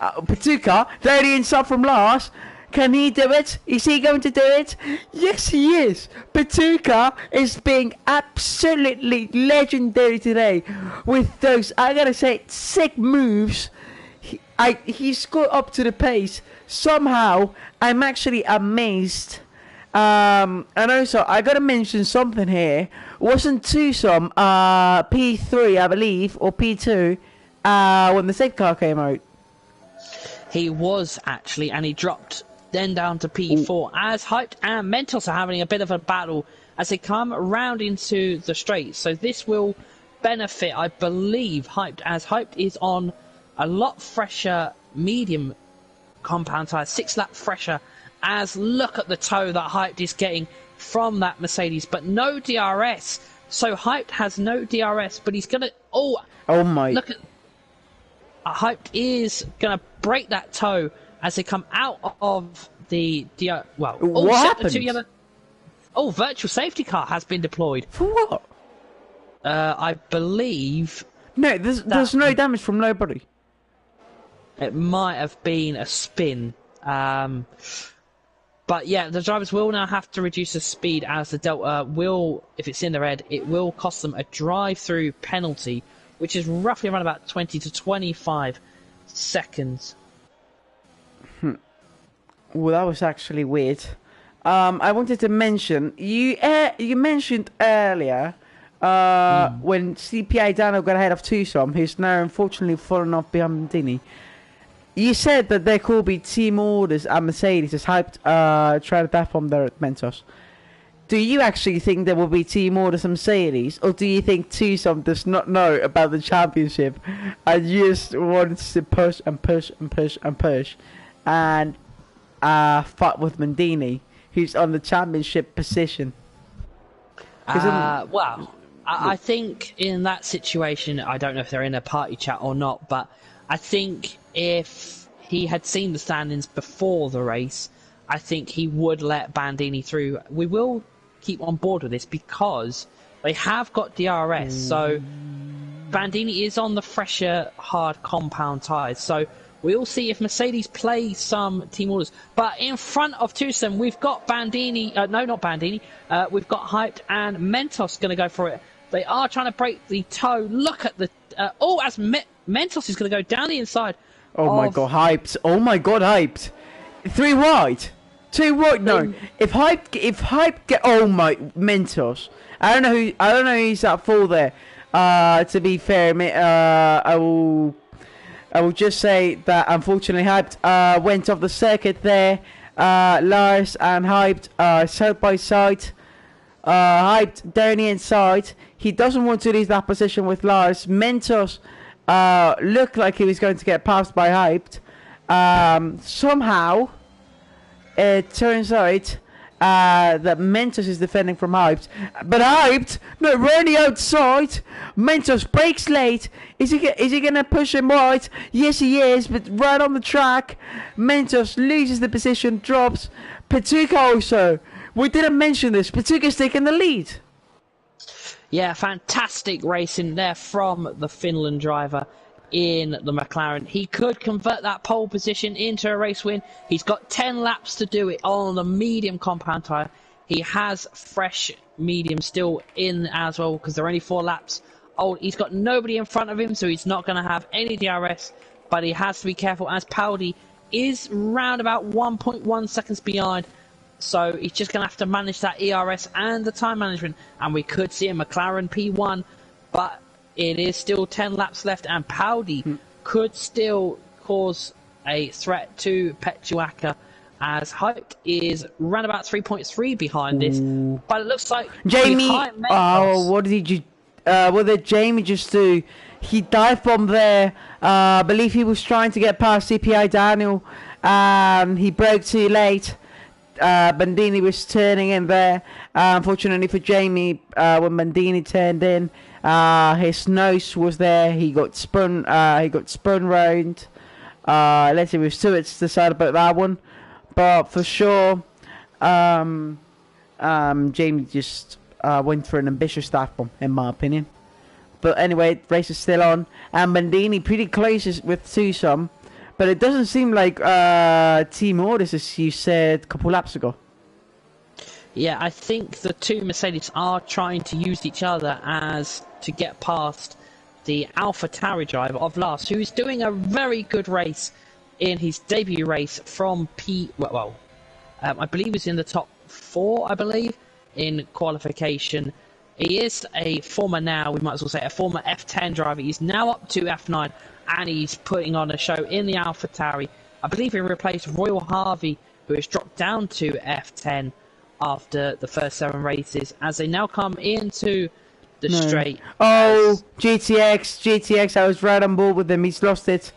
Patuca, there the inside from Lars. Can he do it? Is he going to do it? Yes, he is. Patuca is being absolutely legendary today with those, I gotta say, sick moves. He's got up to the pace. Somehow, I'm actually amazed. And also, I gotta mention something here. Wasn't Tucson P3, I believe, or P2 when the safety car came out? He was actually, and he dropped then down to P4 as Hyped and Mentos are having a bit of a battle as they come around into the straight. So this will benefit, I believe, Hyped, as Hyped is on a lot fresher medium compound tyre, 6 lap fresher, as look at the toe that Hyped is getting from that Mercedes, but no DRS. So Hyped has no DRS, but he's gonna oh my, look at Hyped is gonna break that toe as they come out of the what happened? Virtual safety car has been deployed. For what? I believe no, there's no damage from nobody. It might have been a spin. But yeah, the drivers will now have to reduce the speed as the Delta will, if it's in the red, it will cost them a drive-through penalty, which is roughly around about 20 to 25 seconds. Well, that was actually weird. I wanted to mention, you mentioned earlier when CPI Dano got ahead of Tucson, who's now unfortunately fallen off behind Dini. You said that there could be team orders and Mercedes has hyped try to platform there at Mentos. Do you actually think there will be team orders and Mercedes, or do you think Tucson does not know about the championship and just wants to push and push and push and push and fight with Mendini, who's on the championship position? I think in that situation, I don't know if they're in a party chat or not, but I think if he had seen the standings before the race, I think he would let Bandini through. We will keep on board with this because they have got DRS, so Bandini is on the fresher hard compound tyres, so we'll see if Mercedes play some team orders. But in front of Tucson, we've got Bandini, we've got Hyped and Mentos going to go for it. They are trying to break the toe. Look at the Mentos is going to go down the inside. Oh my god, Hyped! Oh my god, Hyped! 3 wide, 2 wide. No, if Hyped get Mentos. I don't know who's at full there. To be fair, I will just say that unfortunately Hyped went off the circuit there. Lars and Hyped side by side. Hyped down the inside. He doesn't want to lose that position with Lars. Mentos looked like he was going to get passed by Hyped. Somehow, it turns out that Mentos is defending from Hyped. But Hyped, no, running outside. Mentos breaks late. Is he going to push him wide? Yes, he is, but right on the track. Mentos loses the position, drops. Patuca also. We didn't mention this. Patuca's taking the lead. Yeah, fantastic racing there from the Finland driver in the McLaren. He could convert that pole position into a race win. He's got 10 laps to do it on the medium compound tyre. He has fresh medium still in as well because they're only 4 laps old. He's got nobody in front of him, so he's not going to have any DRS, but he has to be careful as Paudi is round about 1.1 seconds behind. So he's just going to have to manage that ERS and the time management. And we could see a McLaren P1, but it is still 10 laps left. And Paudi could still cause a threat to Petuaca as Hyped is round about 3.3 behind this. But it looks like Jamie, what did you... what did Jamie just do? He dive bombed there. I believe he was trying to get past CPI Daniel. He broke too late. Bandini was turning in there. Unfortunately for Jamie, when Bandini turned in, his nose was there. He got spun. He got spun round. Let's see, we've still to decide about that one, but for sure, Jamie just went for an ambitious dive bomb, in my opinion. But anyway, race is still on, and Bandini pretty close with twosome, but it doesn't seem like Team Orders, as you said a couple laps ago. Yeah, I think the two Mercedes are trying to use each other as to get past the AlphaTauri driver of Lars, who is doing a very good race in his debut race from I believe he's in the top 4, I believe, in qualification. He is a former we might as well say a former F10 driver. He's now up to F9, and he's putting on a show in the AlphaTauri. I believe he replaced Royal Harvey, who has dropped down to F10 after the first 7 races, as they now come into the straight. Oh, GTX, I was right on board with him. He's lost it.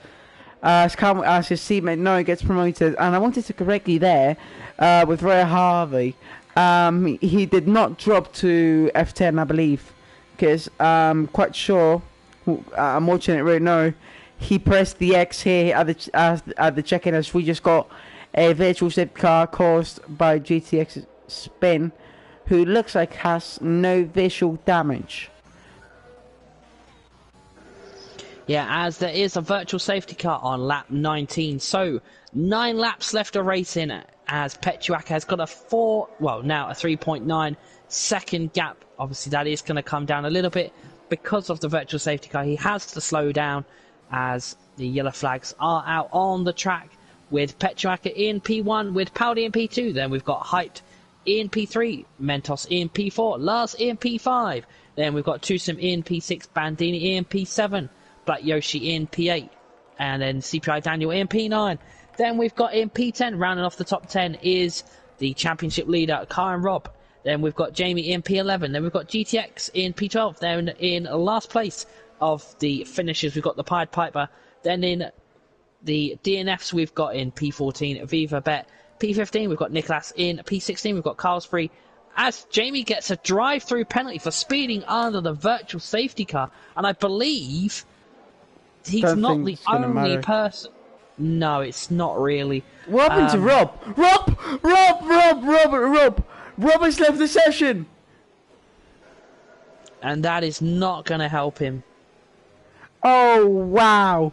As his teammate Noah gets promoted, and I wanted to correct you there with Royal Harvey. He did not drop to F10, I believe, because I'm quite sure. I'm watching it right now. He pressed the X here at the check-in, as we just got a virtual safety car caused by GTX's spin, who looks like has no visual damage. Yeah, as there is a virtual safety car on lap 19, so 9 laps left of racing, as Petuak has got a 3.9 second gap. Obviously that is going to come down a little bit because of the virtual safety car. He has to slow down as the yellow flags are out on the track, with Petuak in P1, with Pauli in P2. Then we've got Height in P3, Mentos in P4, Lars in P5. Then we've got Tusum in P6, Bandini in P7, Black Yoshi in P8, and then CPI Daniel in P9. Then we've got in P10, rounding off the top 10, is the championship leader, Karen Robb. Then we've got Jamie in P11. Then we've got GTX in P12. Then in last place of the finishers, we've got the Pied Piper. Then in the DNFs, we've got in P14, Viva Bet. P15, we've got Nicholas. In P16, we've got Carlsbury. As Jamie gets a drive-through penalty for speeding under the virtual safety car. And I believe he's not the only person. No, it's not really. What happened to Rob? Rob has left the session. And that is not going to help him. Oh, wow.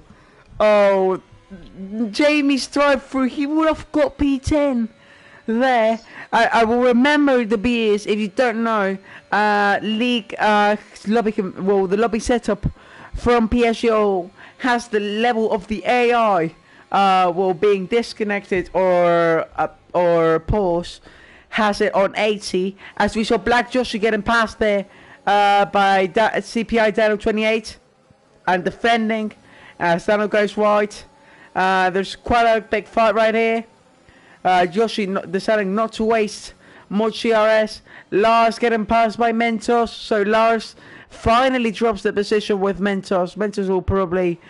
Oh, Jamie's drive-through, he would have got P10 there. I will remember the BS, if you don't know, the lobby setup from PSGL has the level of the AI being disconnected or pause, has it on 80, as we saw Black Joshua getting past there by CPI Daniel 28 and defending as Daniel goes wide. There's quite a big fight right here. Joshi deciding not to waste more GRS. Lars getting passed by Mentos, so Lars finally drops the position with Mentos. Mentos will probably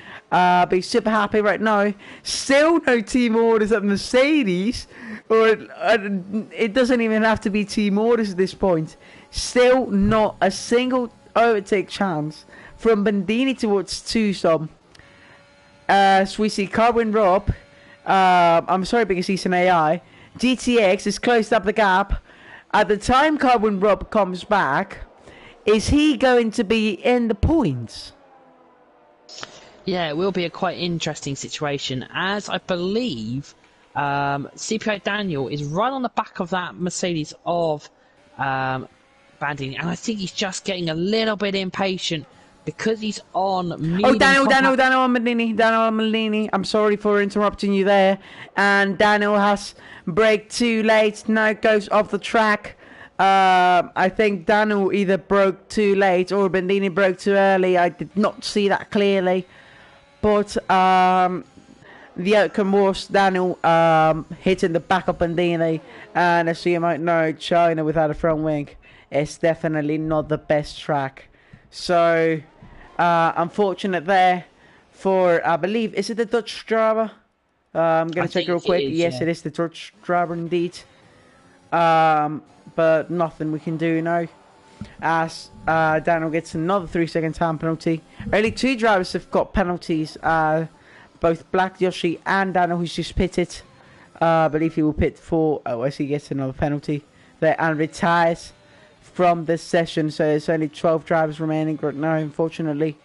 be super happy right now. Still no team orders at Mercedes, or it doesn't even have to be team orders at this point. Still not a single overtake chance from Bandini towards Tusum. As we see Carwin Robb, I'm sorry because he's an AI, GTX has closed up the gap. At the time Carwin Robb comes back, is he going to be in the points? Yeah, it will be a quite interesting situation, as I believe CPI Daniel is right on the back of that Mercedes of Bandini, and I think he's just getting a little bit impatient because he's on medium. Daniel Malini. I'm sorry for interrupting you there. And Daniel has braked too late. Now it goes off the track. I think Daniel either broke too late or Bandini broke too early. I did not see that clearly. But the outcome was Daniel hitting the back of Bandini. And as you might know, China without a front wing is definitely not the best track So, unfortunate there for, I believe, is it the Dutch driver? I'm going to check real quick. Yes, it is the Dutch driver indeed. But nothing we can do now. As Daniel gets another 3-second time penalty. Only 2 drivers have got penalties. Both Black Yoshi and Daniel, who's just pitted. I believe he will pit for, as he gets another penalty there and retires from this session. So there's only 12 drivers remaining right now, unfortunately.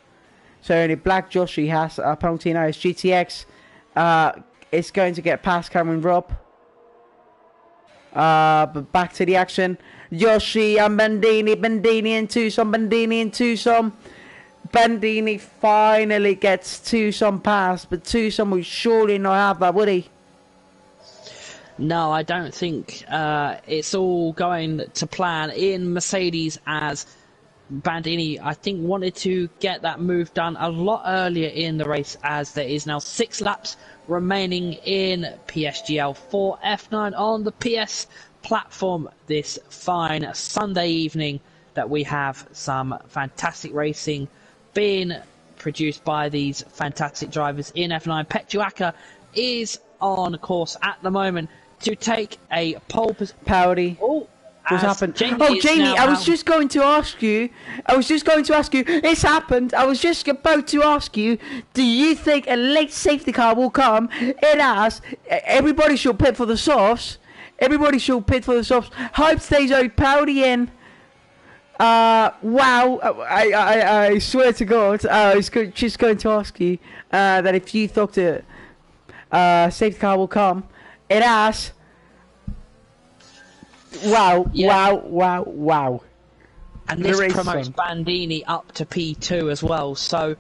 So only Black Yoshi has a penalty now. His GTX is going to get past Cameron Robb. But back to the action. Yoshi and Bandini and Tucson. Bandini finally gets Tucson past, but Tucson would surely not have that, would he? No, I don't think it's all going to plan in Mercedes, as Bandini, I think, wanted to get that move done a lot earlier in the race, as there is now 6 laps remaining in PSGL for F9 on the PS platform this fine Sunday evening, that we have some fantastic racing being produced by these fantastic drivers in F9. Petruaka is on course at the moment to take a pole position. Powdy. Oh, what's happened? Jamie, I was just going to ask you. It's happened. I was just about to ask you. Do you think a late safety car will come? It has. Everybody should pit for the softs. Hype stays out. Powdy in. Wow. I swear to God, I was just going to ask you that if you thought the safety car will come. It has. Wow, yeah. wow. And this promotes Bandini up to P2 as well, so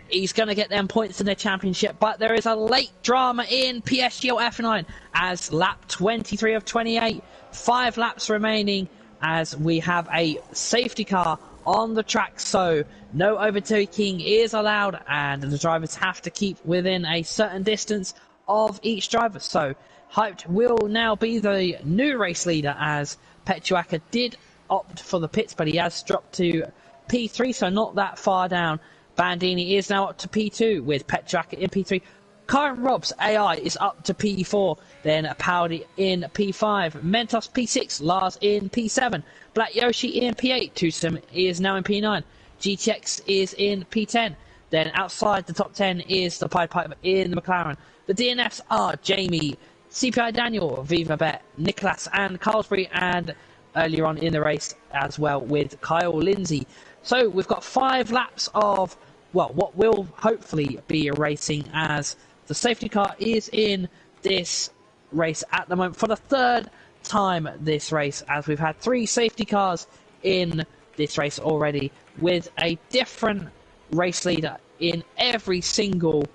he's going to get them points in the championship. But there is a late drama in PSGL F9 as lap 23 of 28, 5 laps remaining, as we have a safety car on the track, so no overtaking is allowed, and the drivers have to keep within a certain distance of each driver. So Hyped will now be the new race leader, as Petruaka did opt for the pits, but he has dropped to P3, so not that far down. Bandini is now up to P2 with Petruaka in P3. Karen Robb's AI is up to P4, then Powdy in P5, Mentos P6, Lars in P7, Black Yoshi in P8, Tucson is now in P9, GTX is in P10, then outside the top 10 is the Pied Piper in the McLaren. The DNFs are Jamie, CPI Daniel, Viva Bet, Nicholas and Carlsbury, and earlier on in the race as well with Kyle Lindsay. So we've got 5 laps of, well, what will hopefully be a racing, as the safety car is in this race at the moment for the 3rd time this race, as we've had 3 safety cars in this race already, with a different race leader in every single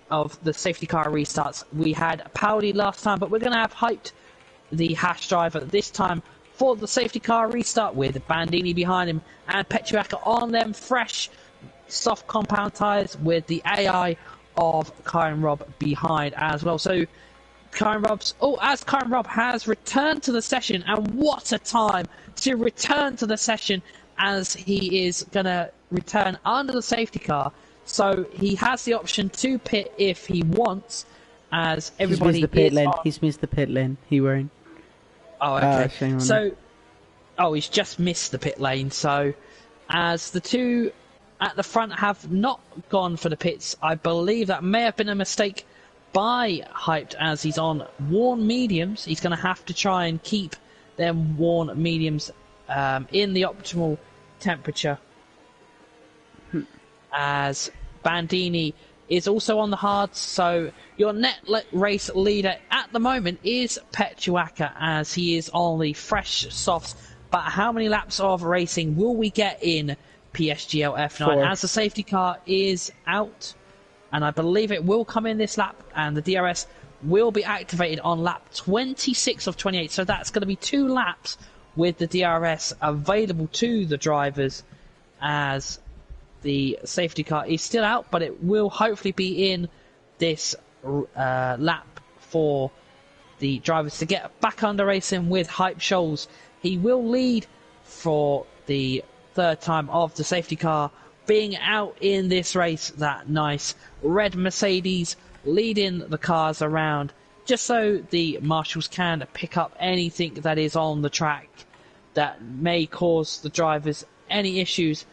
of the safety car restarts. We had Powdy last time, but we're going to have Hyped, the Hash driver, this time for the safety car restart, with Bandini behind him and Petruaka on them fresh soft compound tyres, with the AI of Karen Robb behind as well. So Karen Robb has returned to the session, and what a time to return to the session, as he is going to return under the safety car. So he has the option to pit if he wants, as everybody He's missed the pit lane. He won't. Oh, okay. He's just missed the pit lane. So, as the 2 at the front have not gone for the pits, I believe that may have been a mistake by Hyped, as he's on worn mediums. He's going to have to try and keep them worn mediums in the optimal temperature, as Bandini is also on the hards. So your net race leader at the moment is Petruaka, as he is on the fresh softs. But how many laps of racing will we get in PSGL F9 4. as the safety car is out? And I believe it will come in this lap, and the DRS will be activated on lap 26 of 28. So that's going to be 2 laps with the DRS available to the drivers, as the safety car is still out, but it will hopefully be in this lap for the drivers to get back under racing with Hype Shoals. He will lead for the third time of the safety car being out in this race. That nice red Mercedes leading the cars around, just so the marshals can pick up anything that is on the track that may cause the drivers any issues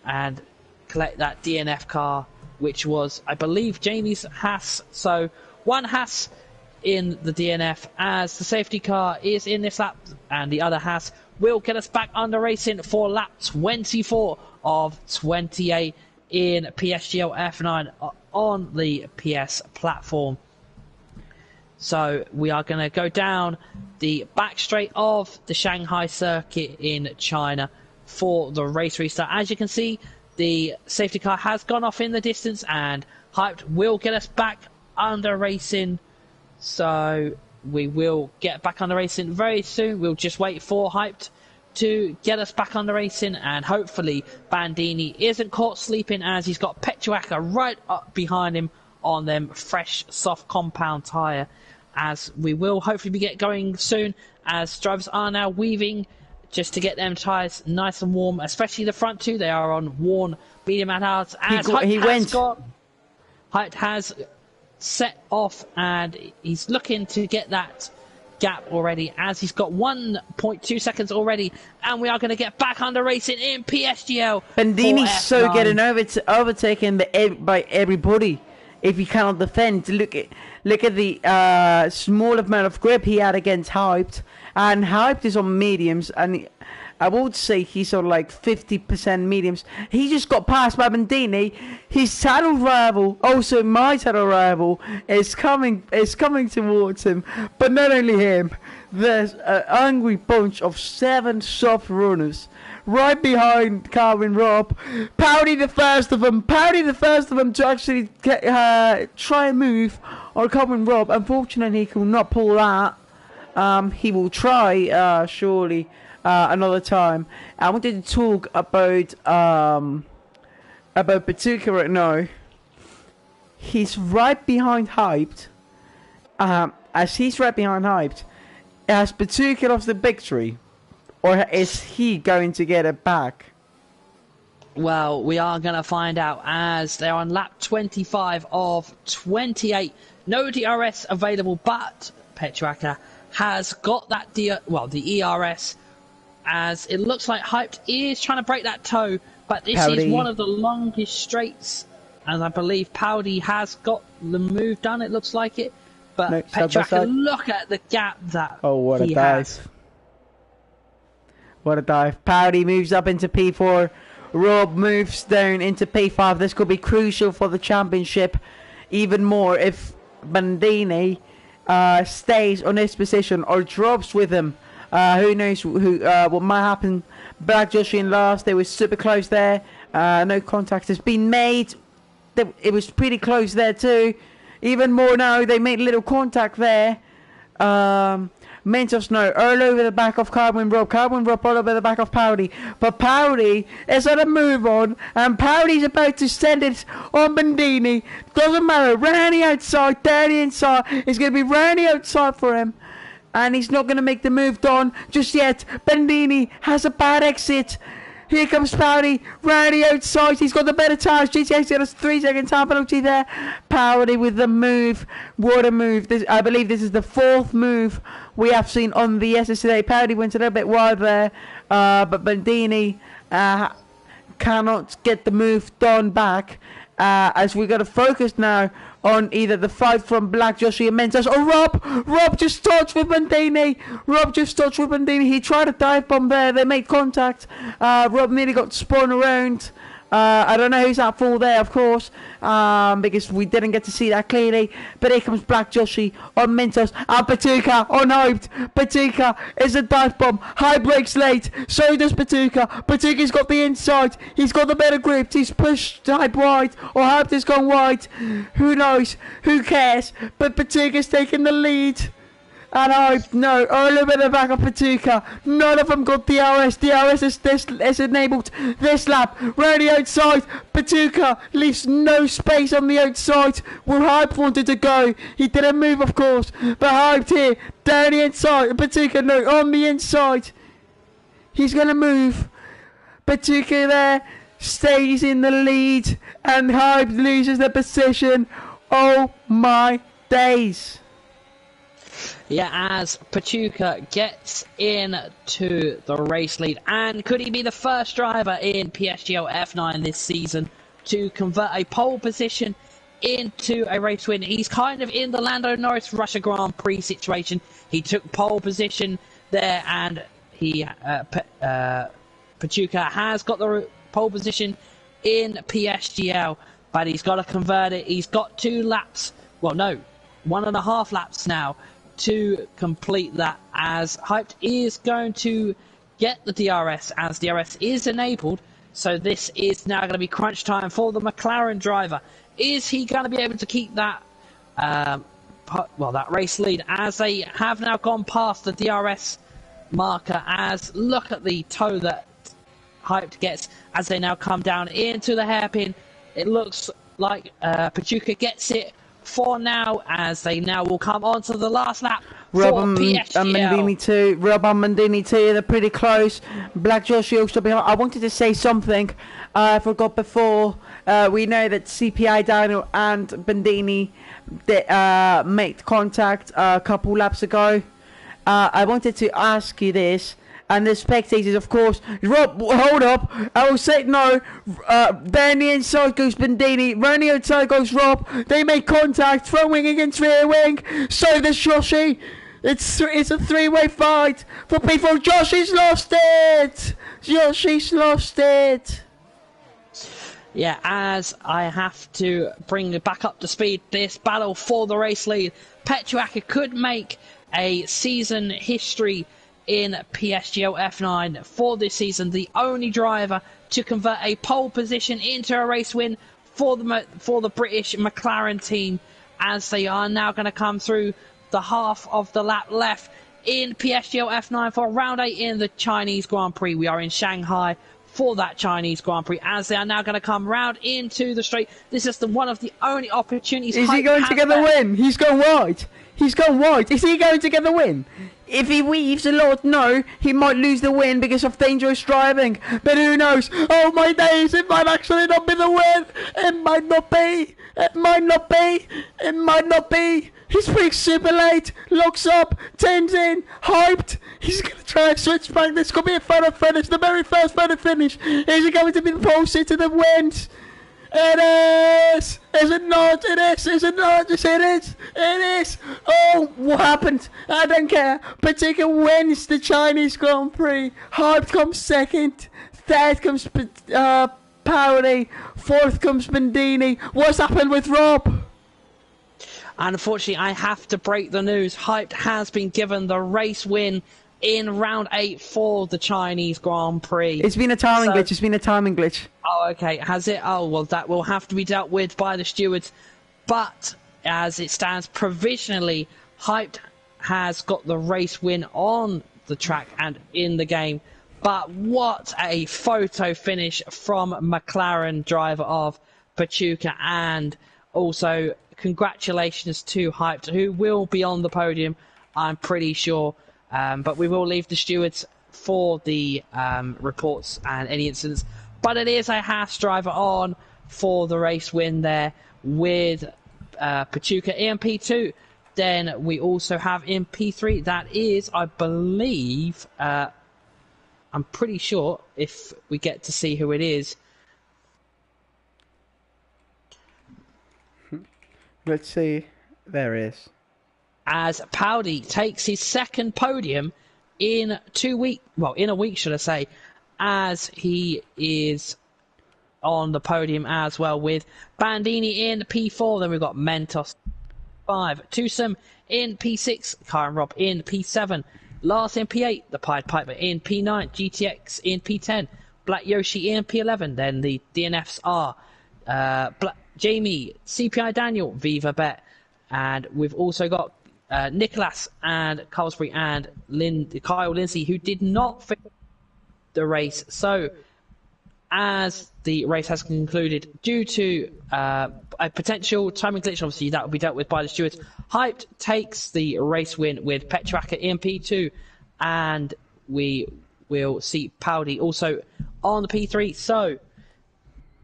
and collect that DNF car, which was, I believe, Jamie's Haas. So one Haas in the DNF as the safety car is in this lap, and the other Haas will get us back under racing for lap 24 of 28 in PSGL F9 on the PS platform. So we are going to go down the back straight of the Shanghai circuit in China for the race restart. As you can see, the safety car has gone off in the distance, and Hyped will get us back under racing. So we will get back under racing very soon. We'll just wait for Hyped to get us back under racing, and hopefully Bandini isn't caught sleeping, as he's got Petuaka right up behind him on them fresh soft compound tyre, as we will hopefully be get going soon, as drivers are now weaving just to get them tyres nice and warm, especially the front two. They are on worn medium and hards. Hyped has set off, and he's looking to get that gap already, as he's got 1.2 seconds already, and we are going to get back under racing in PSGL. Bandini's so getting overtaken by everybody. If he cannot defend, look at the small amount of grip he had against Hyped, and Hyped is on mediums, and I would say he's on like 50% mediums. He just got passed by Bandini. His title rival, also my title rival, is coming towards him. But not only him, there's an angry bunch of 7 soft runners right behind Calvin Robb. Powdy the first of them to actually try and move on Calvin Robb. Unfortunately, he could not pull that. He will try surely another time. I wanted to talk about Petuka right now. He's right behind Hyped. As he's right behind Hyped, has Petuka lost the victory, or is he going to get it back? Well, we are going to find out, as they're on lap 25 of 28. No DRS available, but Petuaka has got that the ERS, as it looks like Hyped is trying to break that toe, but this is one of the longest straights, and I believe Powdy has got the move done, it looks like it. But no, Petuaka, look at the gap that what a dive. What a dive. Powdy moves up into P4. Rob moves down into P5. This could be crucial for the championship, even more if Bandini stays on his position or drops with him. Who knows what might happen. Black Joshi in last. They were super close there. No contact has been made. It was pretty close there too. Even more now, they made little contact there. Mentos no, all over the back of Calvin Robb all over the back of Powdy. But Powdy is on a move on, and Powdy's about to send it on Bandini. Doesn't matter, Randy outside, Daddy inside. It's going to be Randy outside for him. And he's not going to make the move on just yet. Bandini has a bad exit. Here comes Powdy, Randy outside, he's got the better tires, GTX got a 3-second time penalty there. Powdy with the move, what a move. I believe this is the 4th move we have seen on the SS today. Powdy went a little bit wide there, but Bandini cannot get the move done back. As we're going to focus now on either the fight from Black Joshi and Mentos or Rob just touched with Bandini. He tried a dive bomb there. They made contact. Rob nearly got spun around. I don't know who's at fault there, of course, because we didn't get to see that clearly. But here comes Black Joshi on Mentos and Petuka on Hyped. Petuka is a dive bomb. High brakes late. So does Petuka. Petuka's got the inside. He's got the better grip. He's pushed Hyped wide, or Hyped has gone wide. Who knows? Who cares? But Petuka's taking the lead. And all over the back of Petuka. None of them got DRS. DRS is enabled this lap. Round outside. Petuka leaves no space on the outside where Hyped wanted to go. He didn't move, of course. But Hyped here, down the inside. Petuka, on the inside. He's going to move. Pachuca there stays in the lead, and Hype loses the position. Oh my days. Yeah, as Pachuca gets into the race lead, and could he be the first driver in PSGL F9 this season to convert a pole position into a race win? He's kind of in the Lando Norris Russia Grand Prix situation. He took pole position there, and Pachuca has got the pole position in PSGL, but he's got to convert it. He's got 2 laps, well no, 1.5 laps now to complete that, as Hyped is going to get the DRS, as DRS is enabled. So this is now going to be crunch time for the McLaren driver. Is he going to be able to keep that that race lead, as they have now gone past the DRS marker? As look at the toe that Hyped gets as they now come down into the hairpin. It looks like Pachuca gets it for now, as they now will come on to the last lap for PSGL. Mandini too. Rob and Mandini too. They're pretty close. Black Joshi also behind. I wanted to say something I forgot before. We know that CPI Daniel and Bandini made contact a couple laps ago. I wanted to ask you this. And the spectators, of course, Rob, hold up. I will say no. Then the inside goes Bandini. Round the outside goes Rob. They make contact. Front wing against rear wing. So does Joshi. It's a 3-way fight for people. Joshi's lost it. Joshi's lost it. Yeah, as I have to bring it back up to speed, this battle for the race lead. Petroaka could make a season history in PSGL F9 for this season, the only driver to convert a pole position into a race win for the British McLaren team, as they are now going to come through the half of the lap left in PSGL F9 for round 8 in the Chinese Grand Prix. We are in Shanghai for that Chinese Grand Prix, as they are now going to come round into the straight. This is one of the only opportunities. Is he going to get the win? He's gone wide. He's gone wide. Is he going to get the win? If he weaves a lot, no, he might lose the win because of dangerous driving. But who knows? Oh my days, it might actually not be the win. It might not be. It might not be. It might not be. He's being super late. Locks up. Turns in. Hyped. He's going to try and switch back. This could be a photo finish. The very first photo finish. Is it going to be the pole sitter that wins? It is! Is it not? It is! Is it not? Yes, it is! It is! Oh, what happened? I don't care. Pachuca wins the Chinese Grand Prix. Hype comes second. Third comes Paoli. Fourth comes Bandini. What's happened with Rob? Unfortunately, I have to break the news. Hyped has been given the race win in round 8 for the Chinese Grand Prix. It's been a timing glitch. It's been a timing glitch. Oh, okay. Has it? Oh, well, that will have to be dealt with by the stewards. But as it stands provisionally, Hyped has got the race win on the track and in the game. But what a photo finish from McLaren driver of Pachuca, and also congratulations to Hyped, who will be on the podium, I'm pretty sure. But we will leave the stewards for the reports and any incidents. But it is a Haas driver on for the race win there with Pachuca in P2. Then we also have in P3, that is, I believe, I'm pretty sure if we get to see who it is. Let's see. There is. As Paoli takes his second podium in a week, should I say, as he is on the podium as well with Bandini in P4. Then we've got Mentos 5, Tusum in P6, Karen Robb in P7, Lars in P8, the Pied Piper in P9, GTX in P10, Black Yoshi in P11. Then the DNFs are Jamie, CPI Daniel, Viva Bet, and we've also got Nicholas and Carlsbury and Kyle Lindsay, who did not finish the race. So, as the race has concluded, due to a potential timing glitch, obviously that will be dealt with by the stewards, Hyped takes the race win with Petroaka in P2, and we we'll see Paldi also on the P3. So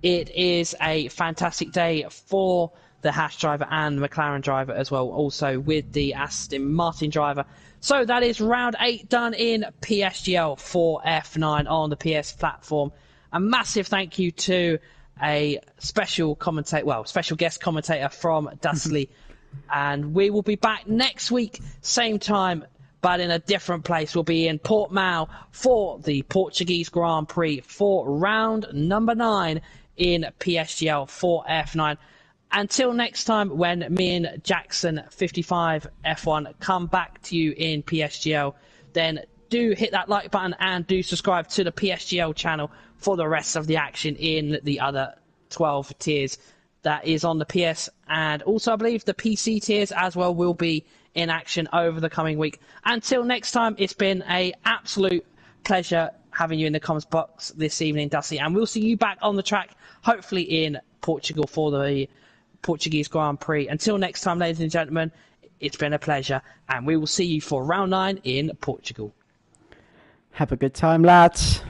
it is a fantastic day for the Haas driver and the McLaren driver as well, also with the Aston Martin driver. So that is round 8 done in PSGL for F9 on the PS platform. A massive thank you to a special guest commentator from Dustley. And we will be back next week, same time, but in a different place. We'll be in Portimao for the Portuguese Grand Prix for round number 9 in PSGL for F9. Until next time, when me and Jackson 55 F1 come back to you in PSGL, then do hit that like button and do subscribe to the PSGL channel for the rest of the action in the other 12 tiers that is on the PS. And also, I believe the PC tiers as well will be in action over the coming week. Until next time, it's been an absolute pleasure having you in the comments box this evening, Dusty. And we'll see you back on the track, hopefully in Portugal for the Portuguese Grand Prix. Until next time, ladies and gentlemen, it's been a pleasure, and we will see you for round 9 in Portugal. Have a good time, lads.